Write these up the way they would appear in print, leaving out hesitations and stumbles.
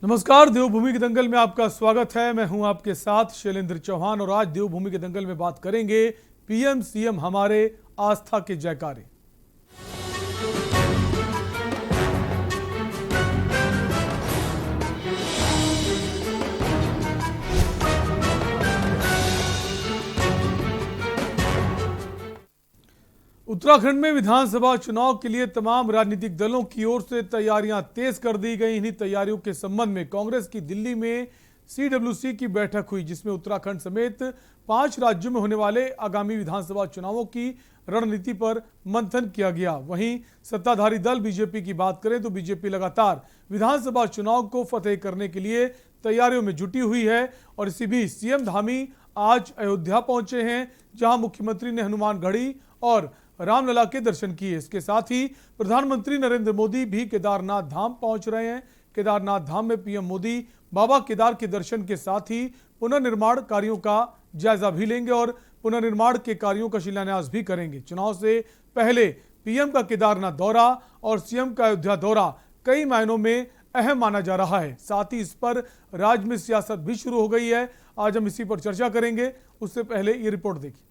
नमस्कार, देवभूमि के दंगल में आपका स्वागत है। मैं हूं आपके साथ शैलेंद्र चौहान और आज देवभूमि के दंगल में बात करेंगे पीएम सीएम हमारे आस्था के जयकारे। उत्तराखंड में विधानसभा चुनाव के लिए तमाम राजनीतिक दलों की ओर से तैयारियां तेज कर दी गई। इन्हीं तैयारियों के संबंध में कांग्रेस की दिल्ली में CWC की बैठक हुई, जिसमें उत्तराखंड समेत 5 राज्यों में होने वाले आगामी विधानसभा चुनावों की रणनीति पर मंथन किया गया। वहीं सत्ताधारी दल बीजेपी की बात करें तो बीजेपी लगातार विधानसभा चुनाव को फतेह करने के लिए तैयारियों में जुटी हुई है और इसी बीच सीएम धामी आज अयोध्या पहुंचे हैं, जहां मुख्यमंत्री ने हनुमानगढ़ी और रामलला के दर्शन किए। इसके साथ ही प्रधानमंत्री नरेंद्र मोदी भी केदारनाथ धाम पहुंच रहे हैं। केदारनाथ धाम में पीएम मोदी बाबा केदार के दर्शन के साथ ही पुनर्निर्माण कार्यों का जायजा भी लेंगे और पुनर्निर्माण के कार्यों का शिलान्यास भी करेंगे। चुनाव से पहले पीएम का केदारनाथ दौरा और सीएम का अयोध्या दौरा कई मायनों में अहम माना जा रहा है। साथ ही इस पर राज्य में सियासत भी शुरू हो गई है। आज हम इसी पर चर्चा करेंगे। उससे पहले ये रिपोर्ट देखिए।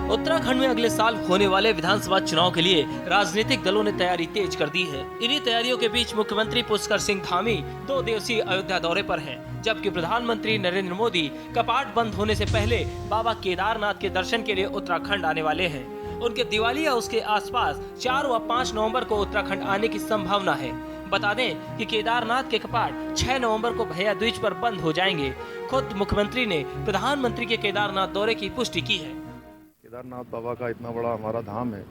उत्तराखंड में अगले साल होने वाले विधानसभा चुनाव के लिए राजनीतिक दलों ने तैयारी तेज कर दी है। इन्हीं तैयारियों के बीच मुख्यमंत्री पुष्कर सिंह धामी 2 दिवसीय अयोध्या दौरे पर हैं, जबकि प्रधानमंत्री नरेंद्र मोदी कपाट बंद होने से पहले बाबा केदारनाथ के दर्शन के लिए उत्तराखंड आने वाले हैं। उनके दिवाली या उसके आसपास 4 व 5 नवम्बर को उत्तराखंड आने की संभावना है। बता दें कि केदारनाथ के कपाट 6 नवंबर को भैया दूज पर बंद हो जाएंगे। खुद मुख्यमंत्री ने प्रधानमंत्री के केदारनाथ दौरे की पुष्टि की है। केदारनाथ बाबा का इतना बड़ा हमारा धाम है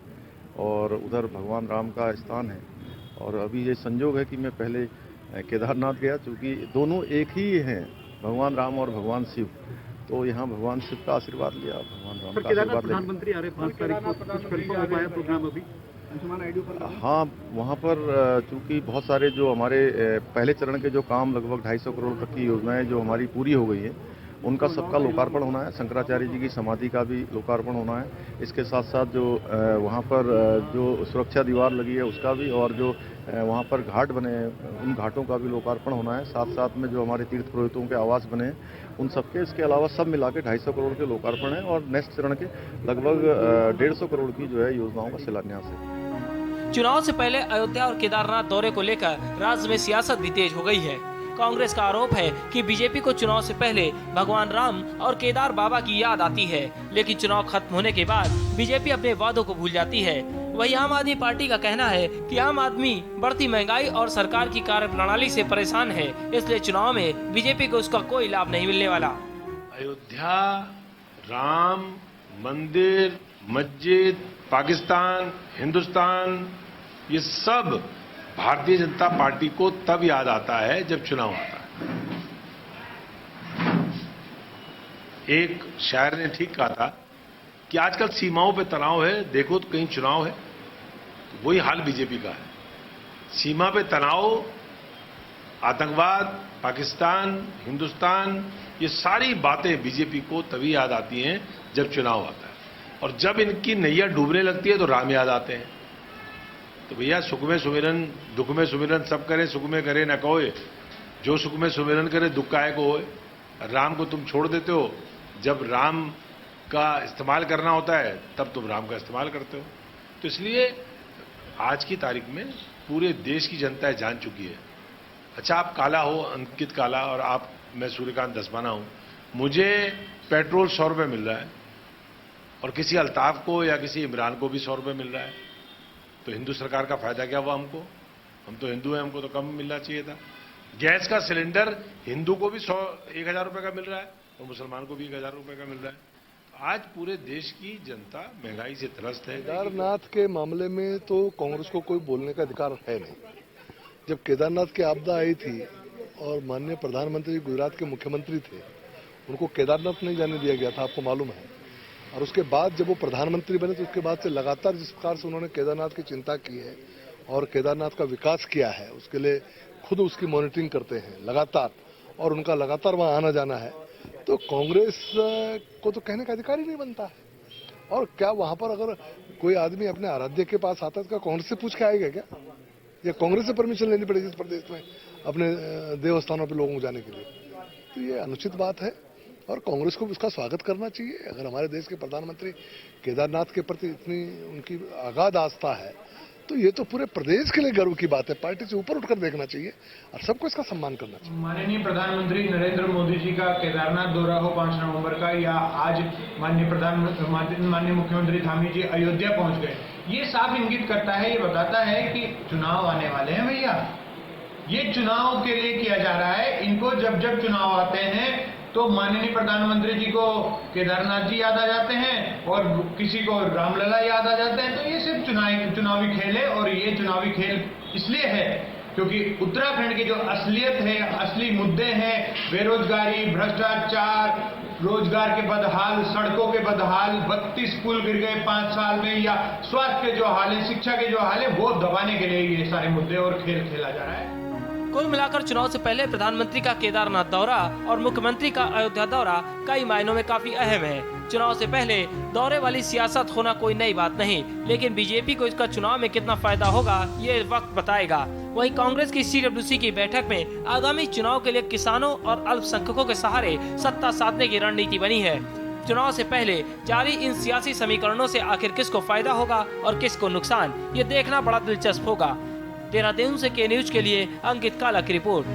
और उधर भगवान राम का स्थान है और अभी ये संजोग है कि मैं पहले केदारनाथ गया, चूँकि दोनों एक ही हैं, भगवान राम और भगवान शिव, तो यहाँ भगवान शिव का आशीर्वाद लिया, भगवान राम का आशीर्वाद लिया। प्रधानमंत्री आ रहे 5 तारीख को, कुछ कंफर्म हो पाया प्रोग्राम अभी? हाँ, वहाँ पर चूँकि बहुत सारे जो हमारे पहले चरण के जो काम लगभग 250 करोड़ तक की योजनाएं जो हमारी पूरी हो गई है, उनका सबका लोकार्पण होना है। शंकराचार्य जी की समाधि का भी लोकार्पण होना है। इसके साथ साथ जो वहाँ पर जो सुरक्षा दीवार लगी है उसका भी, और जो वहाँ पर घाट बने हैं उन घाटों का भी लोकार्पण होना है। साथ साथ में जो हमारे तीर्थ पुरोहितों के आवास बने हैं उन सबके, इसके अलावा सब मिला के 250 करोड़ के लोकार्पण है और नेक्स्ट चरण के लगभग 150 करोड़ की जो है योजनाओं का शिलान्यास है। चुनाव से पहले अयोध्या और केदारनाथ दौरे को लेकर राज्य में सियासत भी तेज हो गई है। कांग्रेस का आरोप है कि बीजेपी को चुनाव से पहले भगवान राम और केदार बाबा की याद आती है, लेकिन चुनाव खत्म होने के बाद बीजेपी अपने वादों को भूल जाती है। वहीं आम आदमी पार्टी का कहना है कि आम आदमी बढ़ती महंगाई और सरकार की कार्यप्रणाली से परेशान है, इसलिए चुनाव में बीजेपी को उसका कोई लाभ नहीं मिलने वाला। अयोध्या, राम मंदिर, मस्जिद, पाकिस्तान, हिंदुस्तान, ये सब भारतीय जनता पार्टी को तब याद आता है जब चुनाव आता है। एक शायर ने ठीक कहा था कि आजकल सीमाओं पे तनाव है, देखो तो कहीं चुनाव है। तो वही हाल बीजेपी का है। सीमा पे तनाव, आतंकवाद, पाकिस्तान, हिंदुस्तान, ये सारी बातें बीजेपी को तभी याद आती हैं जब चुनाव आता है। और जब इनकी नैया डूबने लगती है तो राम याद आते हैं। तो भैया सुख में सुमिरन दुख में सुमिरन सब करे, सुख में करे न कोय, जो सुख में सुमिरन करे दुख काहे को होए। राम को तुम छोड़ देते हो, जब राम का इस्तेमाल करना होता है तब तुम राम का इस्तेमाल करते हो। तो इसलिए आज की तारीख में पूरे देश की जनता जान चुकी है। अच्छा, आप काला हो, अंकित काला, और आप, मैं सूर्यकांत दसवाना हूं, मुझे पेट्रोल 100 रुपये मिल रहा है और किसी अल्ताफ को या किसी इमरान को भी 100 रुपये मिल रहा है। तो हिंदू सरकार का फायदा क्या हुआ हमको? हम तो हिंदू हैं, हमको तो कम मिलना चाहिए था। गैस का सिलेंडर हिंदू को भी 1,000 रुपये का मिल रहा है और मुसलमान को भी 1,000 रुपये का मिल रहा है। आज पूरे देश की जनता महंगाई से त्रस्त है। केदारनाथ के मामले में तो कांग्रेस को कोई बोलने का अधिकार है नहीं। जब केदारनाथ की आपदा आई थी और माननीय प्रधानमंत्री गुजरात के मुख्यमंत्री थे, उनको केदारनाथ नहीं जाने दिया गया था, आपको मालूम है। और उसके बाद जब वो प्रधानमंत्री बने तो उसके बाद से लगातार जिस प्रकार से उन्होंने केदारनाथ की चिंता की है और केदारनाथ का विकास किया है, उसके लिए खुद उसकी मॉनिटरिंग करते हैं लगातार, और उनका लगातार वहाँ आना जाना है, तो कांग्रेस को तो कहने का अधिकार ही नहीं बनता है। और क्या वहां पर अगर कोई आदमी अपने आराध्य के पास आता है तो क्या कांग्रेस से पूछ के आएगा क्या, या कांग्रेस से परमिशन लेनी पड़ेगी इस प्रदेश में अपने देवस्थानों पे लोगों को जाने के लिए? तो ये अनुचित बात है और कांग्रेस को उसका स्वागत करना चाहिए। अगर हमारे देश के प्रधानमंत्री केदारनाथ के प्रति इतनी उनकी अगाध आस्था है तो ये तो पूरे प्रदेश के लिए गर्व की बात है। पार्टी से ऊपर उठकर देखना चाहिए और सबको इसका सम्मान करना चाहिए। माननीय प्रधानमंत्री नरेंद्र मोदी जी का केदारनाथ दौरा हो 5 नवंबर का, या आज माननीय मुख्यमंत्री धामी जी अयोध्या पहुंच गए, ये साफ इंगित करता है, ये बताता है कि चुनाव आने वाले हैं भैया। ये चुनाव के लिए किया जा रहा है। इनको जब जब चुनाव आते हैं तो माननीय प्रधानमंत्री जी को केदारनाथ जी याद आ जाते हैं और किसी को रामलला याद आ जाते हैं। तो ये सिर्फ चुनावी खेल है, और ये चुनावी खेल इसलिए है क्योंकि उत्तराखंड की जो असलियत है, असली मुद्दे हैं, बेरोजगारी, भ्रष्टाचार, रोजगार के बदहाल, सड़कों के बदहाल, 32 पुल गिर गए 5 साल में, या स्वास्थ्य के जो हाल है, शिक्षा के जो हाल है, वो दबाने के लिए ये सारे मुद्दे और खेल खेला जा रहा है। कुल मिलाकर चुनाव से पहले प्रधानमंत्री का केदारनाथ दौरा और मुख्यमंत्री का अयोध्या दौरा कई मायनों में काफी अहम है। चुनाव से पहले दौरे वाली सियासत होना कोई नई बात नहीं, लेकिन बीजेपी को इसका चुनाव में कितना फायदा होगा ये वक्त बताएगा। वहीं कांग्रेस की CWC की बैठक में आगामी चुनाव के लिए किसानों और अल्पसंख्यकों के सहारे सत्ता साधने की रणनीति बनी है। चुनाव से पहले जारी इन सियासी समीकरणों से आखिर किसको फायदा होगा और किसको नुकसान, ये देखना बड़ा दिलचस्प होगा। देहरादून से के न्यूज के लिए अंकित काला की रिपोर्ट।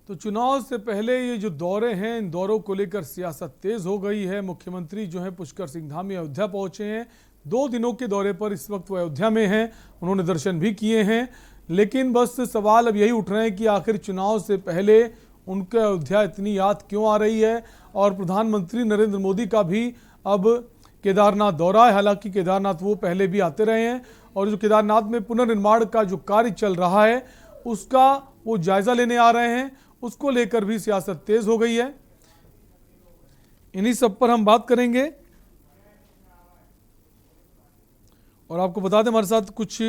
तो चुनाव से पहले ये जो दौरे हैं, इन दौरों को लेकर सियासत तेज हो गई है। मुख्यमंत्री जो है पुष्कर सिंह धामी अयोध्या पहुंचे हैं। 2 दिनों के दौरे पर इस वक्त वो अयोध्या में हैं। उन्होंने दर्शन भी किए हैं, लेकिन बस सवाल अब यही उठ रहे हैं कि आखिर चुनाव से पहले उनके अयोध्या इतनी याद क्यों आ रही है। और प्रधानमंत्री नरेंद्र मोदी का भी अब केदारनाथ दौरा है। हालांकि केदारनाथ वो पहले भी आते रहे हैं, और जो केदारनाथ में पुनर्निर्माण का जो कार्य चल रहा है उसका वो जायजा लेने आ रहे हैं। उसको लेकर भी सियासत तेज हो गई है। इन्हीं सब पर हम बात करेंगे। और आपको बता दें हमारे साथ कुछ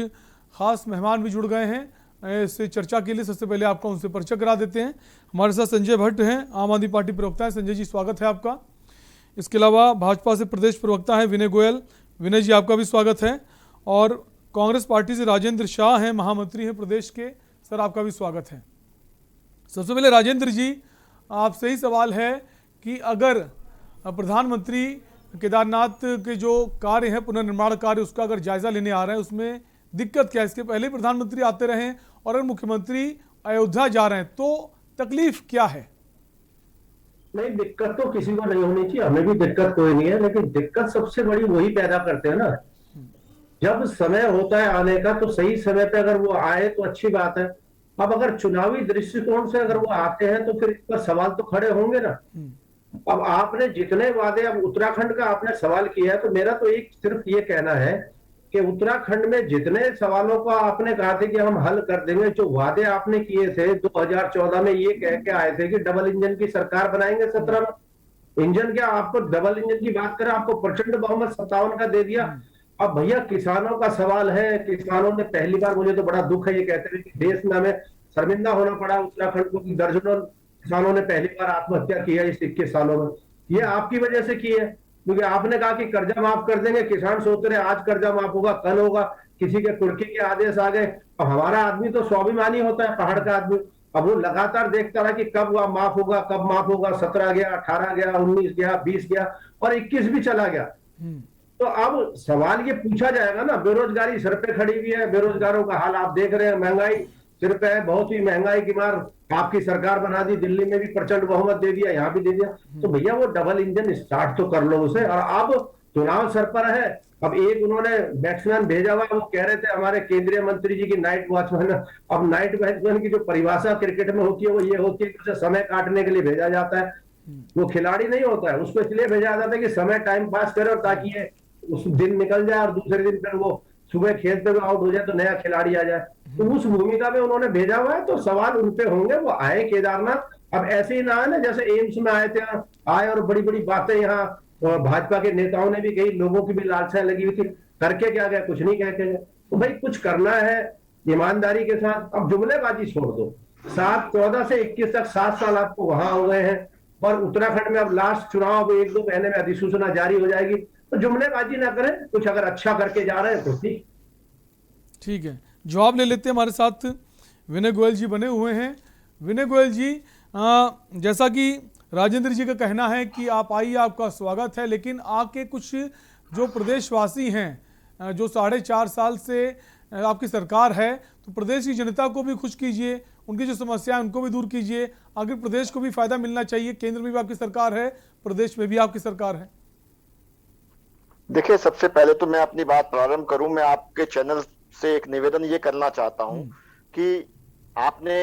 खास मेहमान भी जुड़ गए हैं इससे चर्चा के लिए। सबसे पहले आपका उनसे परिचय करा देते हैं। हमारे साथ संजय भट्ट हैं, आम आदमी पार्टी प्रवक्ता है। संजय जी स्वागत है आपका। इसके अलावा भाजपा से प्रदेश प्रवक्ता है विनय गोयल। विनय जी आपका भी स्वागत है। और कांग्रेस पार्टी से राजेंद्र शाह हैं, महामंत्री हैं प्रदेश के। सर आपका भी स्वागत है। सबसे पहले राजेंद्र जी आपसे ही सवाल है कि अगर प्रधानमंत्री केदारनाथ के जो कार्य है, पुनर्निर्माण कार्य, उसका अगर जायजा लेने आ रहे हैं, उसमें दिक्कत क्या है? इसके पहले प्रधानमंत्री आते रहे और अगर मुख्यमंत्री अयोध्या जा रहे हैं तो तकलीफ क्या है? नहीं, दिक्कत तो किसी को नहीं होनी चाहिए, हमें भी दिक्कत कोई नहीं है, लेकिन दिक्कत सबसे बड़ी वही पैदा करते हैं ना। जब समय होता है आने का तो सही समय पे अगर वो आए तो अच्छी बात है। अब अगर चुनावी दृष्टिकोण से अगर वो आते हैं तो फिर इस पर सवाल तो खड़े होंगे ना। अब आपने जितने वादे, अब उत्तराखंड का आपने सवाल किया है, तो मेरा तो एक सिर्फ ये कहना है कि उत्तराखंड में जितने सवालों का आपने कहा था कि हम हल कर देंगे, जो वादे आपने किए थे 2014 में, ये कह के आए थे कि डबल इंजन की सरकार बनाएंगे 17 में। इंजन क्या, आपको डबल इंजन की बात करें, आपको प्रचंड बहुमत 57 का दे दिया। अब भैया किसानों का सवाल है, किसानों ने पहली बार, मुझे तो बड़ा दुख है ये कहते हुए कि देश में हमें शर्मिंदा होना पड़ा उत्तराखंड को कि दर्जनों किसानों ने पहली बार आत्महत्या की है इस 21 सालों में। ये आपकी वजह से की है, क्योंकि आपने कहा कि कर्जा माफ कर देंगे। किसान सोच रहे आज कर्जा माफ होगा, कल होगा, किसी के कुर्की के आदेश आ गए। अब हमारा आदमी तो स्वाभिमानी होता है, पहाड़ का आदमी। अब वो लगातार देखता रहा कि कब वह माफ होगा, कब माफ होगा। 17 गया, 18 गया, 19 गया, 20 गया और 21 भी चला गया। तो अब सवाल ये पूछा जाएगा ना, बेरोजगारी सर पे खड़ी हुई है, बेरोजगारों का हाल आप देख रहे हैं, महंगाई सिर पे है, बहुत ही महंगाई की मार आपकी सरकार बना दी, दिल्ली में भी प्रचंड बहुमत दे दिया, यहाँ भी दे दिया। तो भैया वो डबल इंजन स्टार्ट तो कर लो उसे। और अब चुनाव सर पर है। अब एक उन्होंने बैट्समैन भेजा हुआ, वो कह रहे थे हमारे केंद्रीय मंत्री जी की नाइट वॉचमैन। अब नाइट वॉचमैन की जो परिभाषा क्रिकेट में होती है वो ये होती है कि उसे समय काटने के लिए भेजा जाता है। वो खिलाड़ी नहीं होता है, उसको इसलिए भेजा जाता है कि समय टाइम पास करे और ताकि ये उस दिन निकल जाए और दूसरे दिन फिर वो सुबह खेलते हुए आउट हो जाए तो नया खिलाड़ी आ जाए। तो उस भूमिका में उन्होंने भेजा हुआ है। तो सवाल उन पे होंगे, वो आए केदारनाथ। अब ऐसे ही ना है ना जैसे एम्स में आए थे, आए और बड़ी बड़ी बातें यहाँ भाजपा के नेताओं ने भी कही, लोगों की भी लालसाएं लगी हुई थी, करके क्या गए, कुछ नहीं कह के गए। तो भाई कुछ करना है ईमानदारी के साथ। अब जुमलेबाजी छोड़ दो, 14 से 21 तक 7 साल आपको वहां हो गए हैं, और उत्तराखंड में अब लास्ट चुनाव 1-2 महीने में अधिसूचना जारी हो जाएगी। तो जुमलेबाजी ना करें, कुछ अगर अच्छा करके जा रहे हैं तो ठीक है। जवाब ले लेते हैं, हमारे साथ विनय गोयल जी बने हुए हैं। विनय गोयल जी, जैसा कि राजेंद्र जी का कहना है कि आप आइए, आपका स्वागत है, लेकिन आके कुछ जो प्रदेशवासी हैं, जो 4.5 साल से आपकी सरकार है, तो प्रदेश की जनता को भी खुश कीजिए, उनकी जो समस्या है उनको भी दूर कीजिए। आगे प्रदेश को भी फायदा मिलना चाहिए। केंद्र में भी आपकी सरकार है, प्रदेश में भी आपकी सरकार है। देखिए, सबसे पहले तो मैं अपनी बात प्रारंभ करूं, मैं आपके चैनल से एक निवेदन ये करना चाहता हूं कि आपने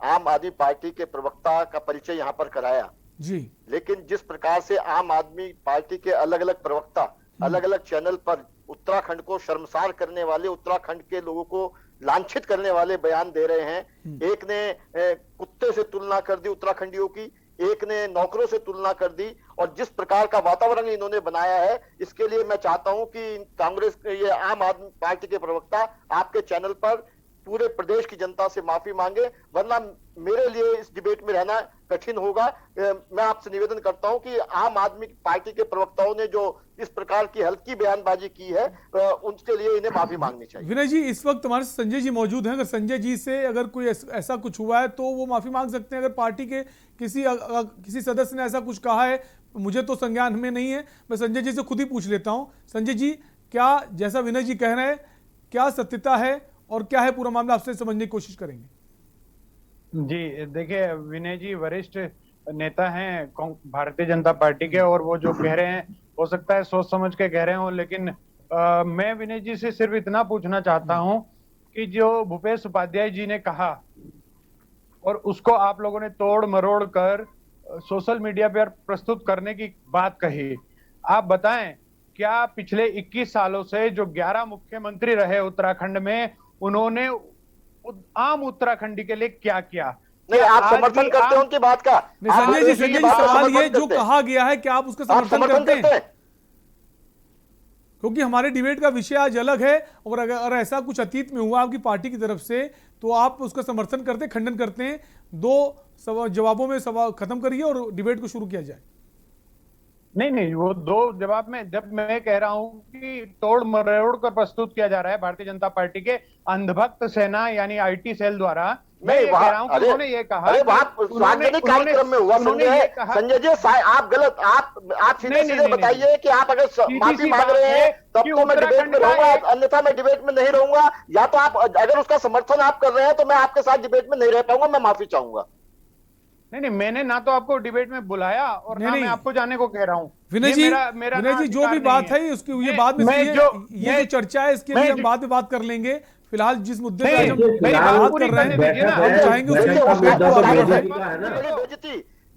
आम आदमी पार्टी के प्रवक्ता का परिचय यहां पर कराया जी, लेकिन जिस प्रकार से आम आदमी पार्टी के अलग अलग प्रवक्ता अलग अलग चैनल पर उत्तराखंड को शर्मसार करने वाले, उत्तराखंड के लोगों को लांछित करने वाले बयान दे रहे हैं। एक ने कुत्ते से तुलना कर दी उत्तराखंडियों की, एक ने नौकरों से तुलना कर दी, और जिस प्रकार का वातावरण इन्होंने बनाया है, इसके लिए मैं चाहता हूं कि कांग्रेस, ये आम आदमी पार्टी के प्रवक्ता आपके चैनल पर पूरे प्रदेश की जनता से माफी मांगे, वरना मेरे लिए इस डिबेट में रहना कठिन होगा। मैं आपसे निवेदन करता हूं कि आम आदमी पार्टी के प्रवक्ताओं ने जो इस प्रकार की हल्की बयानबाजी की है, उनके लिए इन्हें माफी मांगनी चाहिए। विनय जी, इस वक्त हमारे संजय जी मौजूद हैं। अगर संजय जी से अगर कोई ऐसा कुछ हुआ है तो वो माफी मांग सकते हैं। अगर पार्टी के किसी सदस्य ने ऐसा कुछ कहा है, मुझे तो संज्ञान में नहीं है, मैं संजय जी से खुद ही पूछ लेता हूं। संजय जी, क्या जैसा विनय जी कह रहे हैं, क्या सत्यता है और क्या है पूरा मामला, आपसे समझने की कोशिश करेंगे। जी देखिए, विनय जी वरिष्ठ नेता हैं भारतीय जनता पार्टी के, और वो जो कह रहे हैं हो सकता है सोच समझ के कह रहे हो, लेकिन मैं विनय जी से सिर्फ इतना पूछना चाहता हूं कि जो भूपेश उपाध्याय जी ने कहा और उसको आप लोगों ने तोड़ मरोड़ कर सोशल मीडिया पर प्रस्तुत करने की बात कही, आप बताएं क्या पिछले 21 सालों से जो 11 मुख्यमंत्री रहे उत्तराखंड में, उन्होंने आम उत्तराखंडी के लिए क्या किया? नहीं, आप समर्थन करते हैं उनकी बात का? संजय जी, सवाल ये जो कहा गया है, क्या आप उसका समर्थन करते हैं? क्योंकि हमारे डिबेट का विषय आज अलग है, और अगर ऐसा कुछ अतीत में हुआ आपकी पार्टी की तरफ से, तो आप उसका समर्थन करते हैं, खंडन करते हैं? 2 जवाबों में सवाल खत्म करिए और डिबेट को शुरू किया जाए। नहीं, वो 2 जवाब में, जब मैं कह रहा हूं कि तोड़ मरोड़ कर प्रस्तुत किया जा रहा है भारतीय जनता पार्टी के अंधभक्त सेना यानी आईटी सेल द्वारा, मैं ये कह रहा हूं कि उन्होंने ये कहा, सार्वजनिक कार्यक्रम में हुआ संजय जी, आप गलत, आप सीधे बताइए कि आप अगर माफी मांग रहे हैं तब तो मैं डिबेट में रहूंगा, अन्यथा मैं डिबेट में नहीं रहूंगा। या तो आप अगर उसका समर्थन आप कर रहे हैं तो मैं आपके साथ डिबेट में नहीं रह पाऊंगा, मैं माफी चाहूंगा। नहीं, मैंने ना तो आपको डिबेट में बुलाया और ना मैं आपको जाने को कह रहा हूँ। विनय जी, जो भी बात है उसकी ये बाद में ये जो चर्चा है इसके लिए हम बाद में बात कर लेंगे। फिलहाल जिस मुद्दे पे हम बात कर रहे हैं, हम चाहेंगे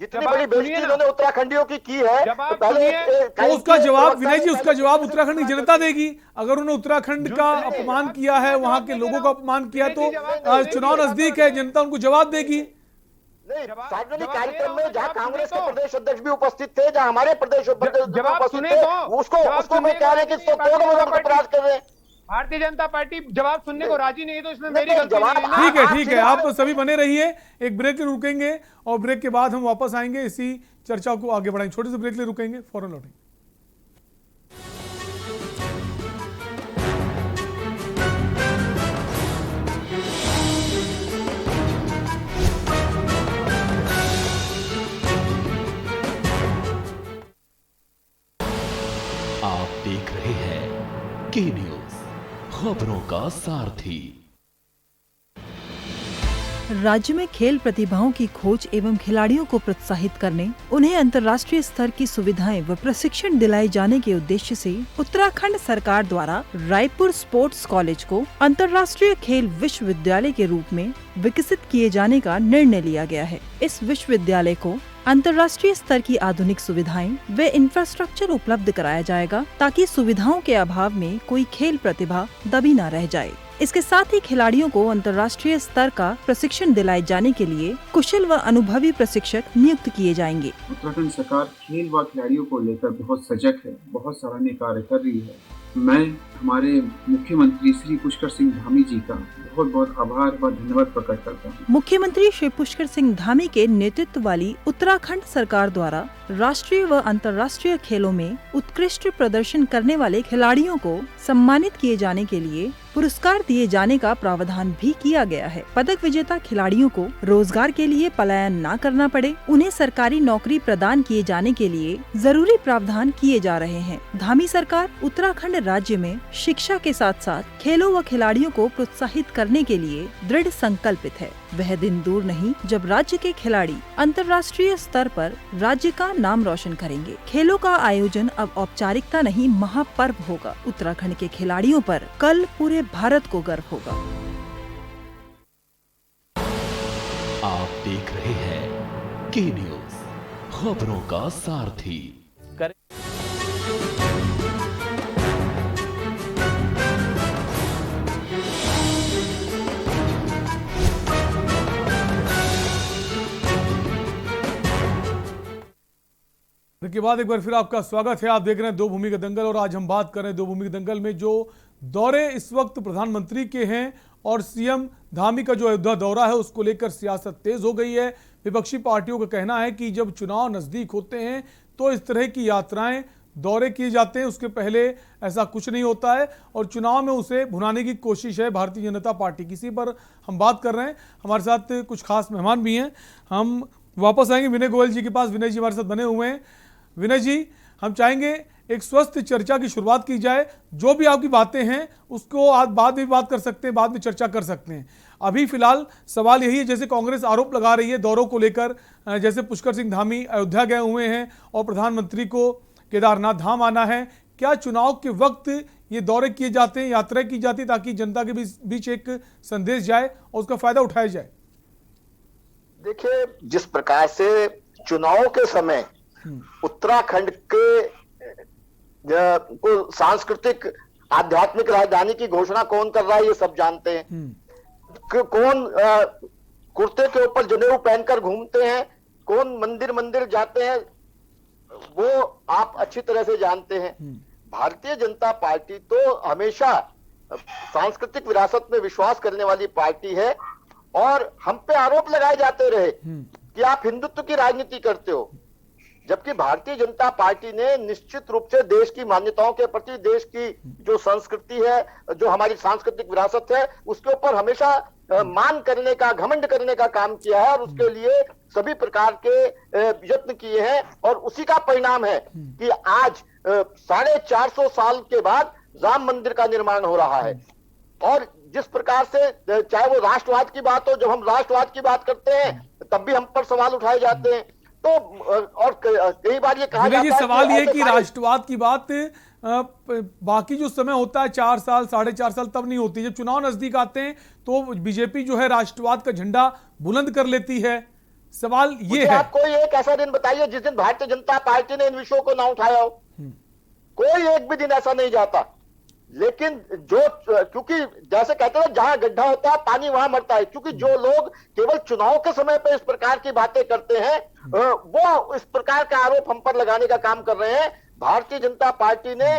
जितनी बड़ी बेइज्जती इन्होंने उत्तराखंडियों की है, तो उसका जवाब विनय जी, उसका जवाब उत्तराखंड की जनता देगी। अगर उन्होंने उत्तराखंड का अपमान किया है, वहां के लोगों का अपमान किया, तो चुनाव नजदीक है, जनता उनको जवाब देगी। नहीं, सार्वजनिक कार्यक्रम में जहां कांग्रेस के प्रदेश अध्यक्ष भी उपस्थित थे, जहां हमारे प्रदेश उपस्थित थे, उसको मैं कह रहे हैं कि अपराध कर रहे हैं। भारतीय जनता पार्टी जवाब सुनने को राजी नहीं है, तो इसमें मेरी गलती नहीं है। ठीक है, आप सभी बने रहिए, एक ब्रेक के रुकेंगे और ब्रेक के बाद हम वापस आएंगे, इसी चर्चा को आगे बढ़ाएंगे। छोटे से ब्रेक ले रुकेंगे, फौरन लौटेंगे। आप देख रहे हैं के न्यूज, खबरों का सारथी। राज्य में खेल प्रतिभाओं की खोज एवं खिलाड़ियों को प्रोत्साहित करने, उन्हें अंतर्राष्ट्रीय स्तर की सुविधाएं व प्रशिक्षण दिलाए जाने के उद्देश्य से उत्तराखंड सरकार द्वारा रायपुर स्पोर्ट्स कॉलेज को अंतर्राष्ट्रीय खेल विश्वविद्यालय के रूप में विकसित किए जाने का निर्णय लिया गया है। इस विश्वविद्यालय को अंतर्राष्ट्रीय स्तर की आधुनिक सुविधाएं व इंफ्रास्ट्रक्चर उपलब्ध कराया जाएगा, ताकि सुविधाओं के अभाव में कोई खेल प्रतिभा दबी न रह जाए। इसके साथ ही खिलाड़ियों को अंतर्राष्ट्रीय स्तर का प्रशिक्षण दिलाए जाने के लिए कुशल व अनुभवी प्रशिक्षक नियुक्त किए जाएंगे। उत्तराखंड सरकार खेल व खिलाड़ियों को लेकर बहुत सजग है, बहुत सराहनीय कार्य कर रही है। मैं हमारे मुख्यमंत्री श्री पुष्कर सिंह धामी जी का बहुत बहुत आभार व धन्यवाद प्रकट करता हूँ। मुख्यमंत्री श्री पुष्कर सिंह धामी के नेतृत्व वाली उत्तराखंड सरकार द्वारा राष्ट्रीय व अंतर्राष्ट्रीय खेलों में उत्कृष्ट प्रदर्शन करने वाले खिलाड़ियों को सम्मानित किए जाने के लिए पुरस्कार दिए जाने का प्रावधान भी किया गया है। पदक विजेता खिलाड़ियों को रोजगार के लिए पलायन न करना पड़े, उन्हें सरकारी नौकरी प्रदान किए जाने के लिए जरूरी प्रावधान किए जा रहे हैं। धामी सरकार उत्तराखंड राज्य में शिक्षा के साथ साथ खेलों व खिलाड़ियों को प्रोत्साहित करने के लिए दृढ़ संकल्पित है। वह दिन दूर नहीं जब राज्य के खिलाड़ी अंतर्राष्ट्रीय स्तर पर राज्य का नाम रोशन करेंगे। खेलों का आयोजन अब औपचारिकता नहीं, महापर्व होगा। उत्तराखंड के खिलाड़ियों पर कल पूरे भारत को गर्व होगा। आप देख रहे हैं के न्यूज, खबरों का सारथी। के बाद एक बार फिर आपका स्वागत है। आप देख रहे हैं दो भूमि का दंगल और आज हम बात कर रहे हैं दो भूमि के दंगल में जो दौरे इस वक्त प्रधानमंत्री के हैं और सीएम धामी का जो अयोध्या दौरा है उसको लेकर सियासत तेज हो गई है। विपक्षी पार्टियों का कहना है कि जब चुनाव नजदीक होते हैं तो इस तरह की यात्राएं दौरे किए जाते हैं, उसके पहले ऐसा कुछ नहीं होता है और चुनाव में उसे भुनाने की कोशिश है भारतीय जनता पार्टी की। इसी पर हम बात कर रहे हैं। हमारे साथ कुछ खास मेहमान भी हैं। हम वापस आएंगे विनय गोयल जी के पास। विनय जी हमारे साथ बने हुए हैं। विनय जी, हम चाहेंगे एक स्वस्थ चर्चा की शुरुआत की जाए। जो भी आपकी बातें हैं उसको आज बाद में बात कर सकते हैं, बाद में चर्चा कर सकते हैं। अभी फिलहाल सवाल यही है, जैसे कांग्रेस आरोप लगा रही है दौरों को लेकर, जैसे पुष्कर सिंह धामी अयोध्या गए हुए हैं और प्रधानमंत्री को केदारनाथ धाम आना है। क्या चुनाव के वक्त ये दौरे किए जाते हैं, यात्राएं की जाती है ताकि जनता के बीच एक संदेश जाए और उसका फायदा उठाया जाए? देखिए, जिस प्रकार से चुनाव के समय उत्तराखंड के को सांस्कृतिक आध्यात्मिक राजधानी की घोषणा कौन कर रहा है ये सब जानते हैं। कौन कुर्ते के ऊपर जनेऊ पहनकर घूमते हैं, कौन मंदिर मंदिर जाते हैं, वो आप अच्छी तरह से जानते हैं। भारतीय जनता पार्टी तो हमेशा सांस्कृतिक विरासत में विश्वास करने वाली पार्टी है और हम पे आरोप लगाए जाते रहे कि आप हिंदुत्व की राजनीति करते हो, जबकि भारतीय जनता पार्टी ने निश्चित रूप से देश की मान्यताओं के प्रति, देश की जो संस्कृति है, जो हमारी सांस्कृतिक विरासत है, उसके ऊपर हमेशा मान करने का, घमंड करने का काम किया है और उसके लिए सभी प्रकार के यत्न किए हैं। और उसी का परिणाम है कि आज 450 साल के बाद राम मंदिर का निर्माण हो रहा है। और जिस प्रकार से चाहे वो राष्ट्रवाद की बात हो, जब हम राष्ट्रवाद की बात करते हैं तब भी हम पर सवाल उठाए जाते हैं। तो और कई बार ये कहा जाता है सवाल ये कि राष्ट्रवाद की बात बाकी जो समय होता है 4 साल 4.5 साल तब नहीं होती, जब चुनाव नजदीक आते हैं तो बीजेपी जो है राष्ट्रवाद का झंडा बुलंद कर लेती है। सवाल ये है, आप कोई एक ऐसा दिन बताइए जिस दिन भारतीय जनता पार्टी ने इन विषयों को ना उठाया हो। कोई एक भी दिन ऐसा नहीं जाता। लेकिन जो, क्योंकि जैसे कहते हैं जहां गड्ढा होता है पानी वहां मरता है, क्योंकि जो लोग केवल चुनाव के समय पे इस प्रकार की बातें करते हैं वो इस प्रकार का आरोप हम पर लगाने का काम कर रहे हैं। भारतीय जनता पार्टी ने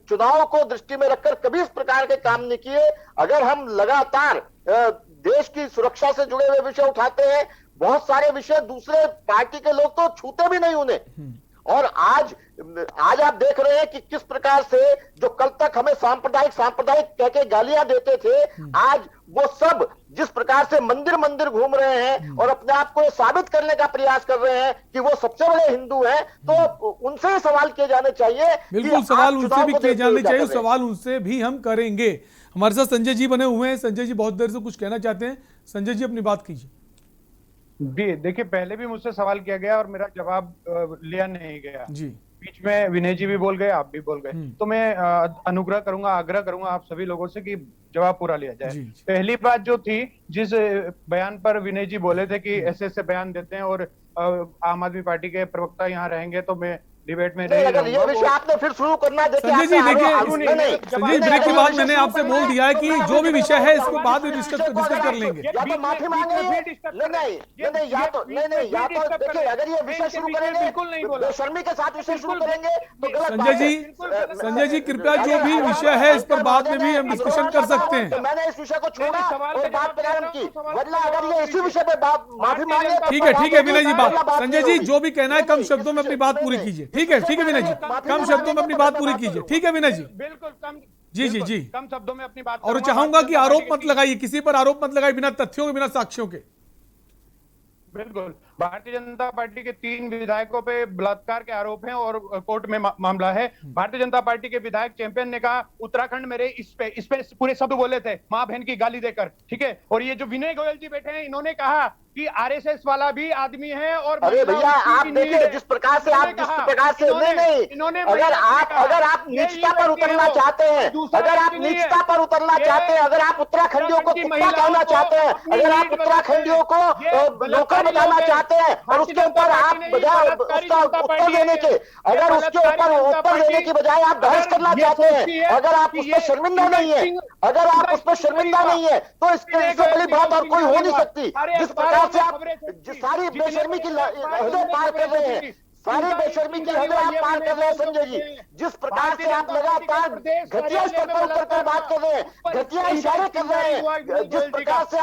चुनाव को दृष्टि में रखकर कभी इस प्रकार के काम नहीं किए। अगर हम लगातार देश की सुरक्षा से जुड़े हुए विषय उठाते हैं, बहुत सारे विषय दूसरे पार्टी के लोग तो छूते भी नहीं उन्हें। और आज आप देख रहे हैं कि किस प्रकार से जो कल तक हमें सांप्रदायिक कह के गालियां देते थे, आज वो सब जिस प्रकार से मंदिर मंदिर घूम रहे हैं और अपने आप को साबित करने का प्रयास कर रहे हैं कि वो सबसे बड़े हिंदू हैं, तो उनसे सवाल किए जाने चाहिए। बिल्कुल, सवाल उनसे भी किए जाने चाहिए, सवाल उनसे भी हम करेंगे। हमारे साथ संजय जी बने हुए हैं। संजय जी बहुत देर से कुछ कहना चाहते हैं। संजय जी अपनी बात कीजिए। जी देखिए, पहले भी मुझसे सवाल किया गया और मेरा जवाब लिया नहीं गया जी। बीच में विनय जी भी बोल गए, आप भी बोल गए, तो मैं अनुग्रह करूंगा, आग्रह करूंगा आप सभी लोगों से कि जवाब पूरा लिया जाए। पहली बात जो थी, जिस बयान पर विनय जी बोले थे कि ऐसे ऐसे बयान देते हैं और आम आदमी पार्टी के प्रवक्ता यहाँ रहेंगे तो मैं डिबेट में नहीं, अगर ये विषय आपने फिर शुरू करना, देखिए संजय जी देखिए, नहीं, संजय ब्रेक के बाद मैंने आपसे बोल दिया है कि जो भी विषय है इसको बाद में डिस्कस कर लेंगे। या तो माफी मांगे, नहीं, या तो देखिए, अगर ये विषय शुरू करेंगे, बेशर्मी के साथ विषय शुरू करेंगे तो गलत बात है। संजय जी कृपया जो भी विषय है इस पर बाद में भी हम डिस्कशन कर सकते हैं। तो मैंने इस विषय को छोड़ा और बात प्रारंभ की, वरना अगर ये इसी विषय पे माफी मांगे। ठीक है विनय जी, बात संजय जी जो भी कहना है कम शब्दों में अपनी बात पूरी कीजिए। ठीक है विनय जी, कम शब्दों में अपनी बात पूरी कीजिए। ठीक है विनय जी, बिल्कुल कम, जी कम शब्दों में अपनी बात। और चाहूंगा कि आरोप मत लगाइए, किसी पर आरोप मत लगाइए बिना तथ्यों के, बिना साक्ष्यों के। बिल्कुल, भारतीय जनता पार्टी के 3 विधायकों पे बलात्कार के आरोप हैं और कोर्ट में मामला है। भारतीय जनता पार्टी के विधायक चैंपियन ने कहा उत्तराखंड मेरे इस पे पूरे शब्द बोले थे, मां बहन की गाली देकर, ठीक है। और ये जो विनय गोयल जी बैठे हैं, इन्होंने कहा कि आरएसएस वाला भी आदमी है। और अरे भैया आप देखिए, जिस प्रकार से नहीं, अगर आप नीचता पर उतरना चाहते हैं, अगर आप नीचता पर उतरना चाहते हैं, अगर आप उत्तराखंडियों को कुत्ता कहना चाहते हैं, अगर आप उत्तराखंडियों को नौकर बताना चाहते हैं, और उसके ऊपर आप बजाय उसका उत्तर देने के, अगर उसके ऊपर उत्तर देने की बजाय आप बहस करना चाहते हैं, अगर आप उस पर शर्मिंदा नहीं है, अगर आप उस पर शर्मिंदा नहीं है, तो इससे बड़ी बात और कोई हो नहीं सकती। जिस प्रकार से आप सारी बेशर्मी की हदें पार कर रहे हैं, सारी बेशर्मी की हदें आप पार कर रहे हैं संजय जी। जिस प्रकार से आप लगातार घटिया स्तर पर उतरकर बात कर रहे हैं, घटिया इशारे कर रहे हैं, जिस प्रकार से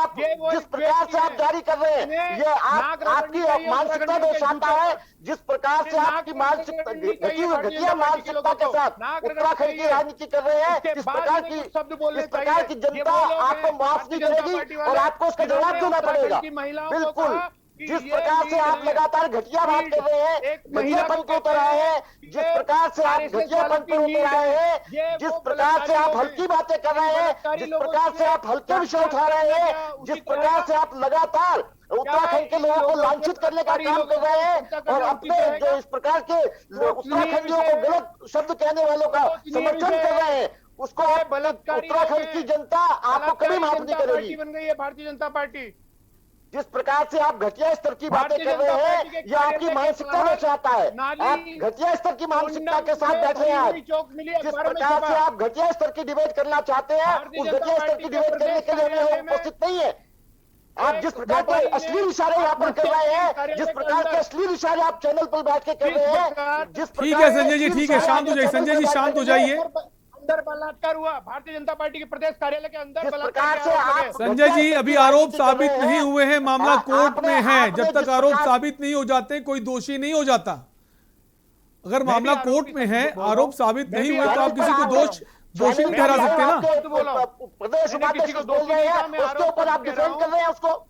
आप जारी कर रहे हैं, ये आपकी मानसिकता दर्शाता है। जिस प्रकार से आपकी मानसिकता घटिया मानसिकता के साथ उत्तराखंड की राजनीति कर रहे हैं, इस प्रकार की जनता आपको माफ नहीं करेगी और आपको उसका जवाब देना पड़ेगा। बिल्कुल, जिस प्रकार से आप लगातार घटिया बात कर रहे हैं, घटियापन को उतर आए हैं, जिस प्रकार से आप घटियापन पर उतर आए हैं, जिस प्रकार से आप हल्की बातें कर रहे हैं, जिस प्रकार से आप हल्के विषय उठा रहे हैं, जिस प्रकार से आप लगातार उत्तराखंड के लोगों को लांछित करने का काम कर रहे हैं और अपने जो इस प्रकार के उत्तराखंडियों को गलत शब्द कहने वालों का समर्थन कर रहे हैं, उसको उत्तराखंड की जनता आपको कभी माफ नहीं करेगी। बन गई है भारतीय जनता पार्टी। जिस प्रकार से आप घटिया स्तर की बातें कर रहे हैं, यह आपकी मानसिकता दर्शाता है। आप घटिया स्तर की मानसिकता के साथ बैठे हैं आज। जिस प्रकार से आप घटिया स्तर की डिबेट करना चाहते हैं, उस घटिया स्तर की डिबेट करने के लिए हम उपस्थित नहीं है। आप जिस प्रकार के अश्लील इशारे यहाँ पर कर रहे हैं, जिस प्रकार के अश्लील इशारे आप चैनल पर बैठ के कर रहे हैं, ठीक है संजय जी, ठीक है, शांत हो जाइए संजय जी, शांत हो जाइए। अंदर बलात्कार हुआ, भारतीय जनता पार्टी के प्रदेश कार्यालय के अंदर बलात्कार से संजय जी अभी आरोप साबित नहीं हुए हैं, मामला कोर्ट में है। जब तक आरोप साबित नहीं हो जाते कोई दोषी नहीं हो जाता। अगर मामला कोर्ट में है, आरोप साबित नहीं हुए तो आप किसी को दोषी नहीं ठहरा सकते ना। प्रदेश उपाध्यक्ष को बोल रहे हैं, उसके ऊपर आप डिफेंड कर रहे हैं उसको।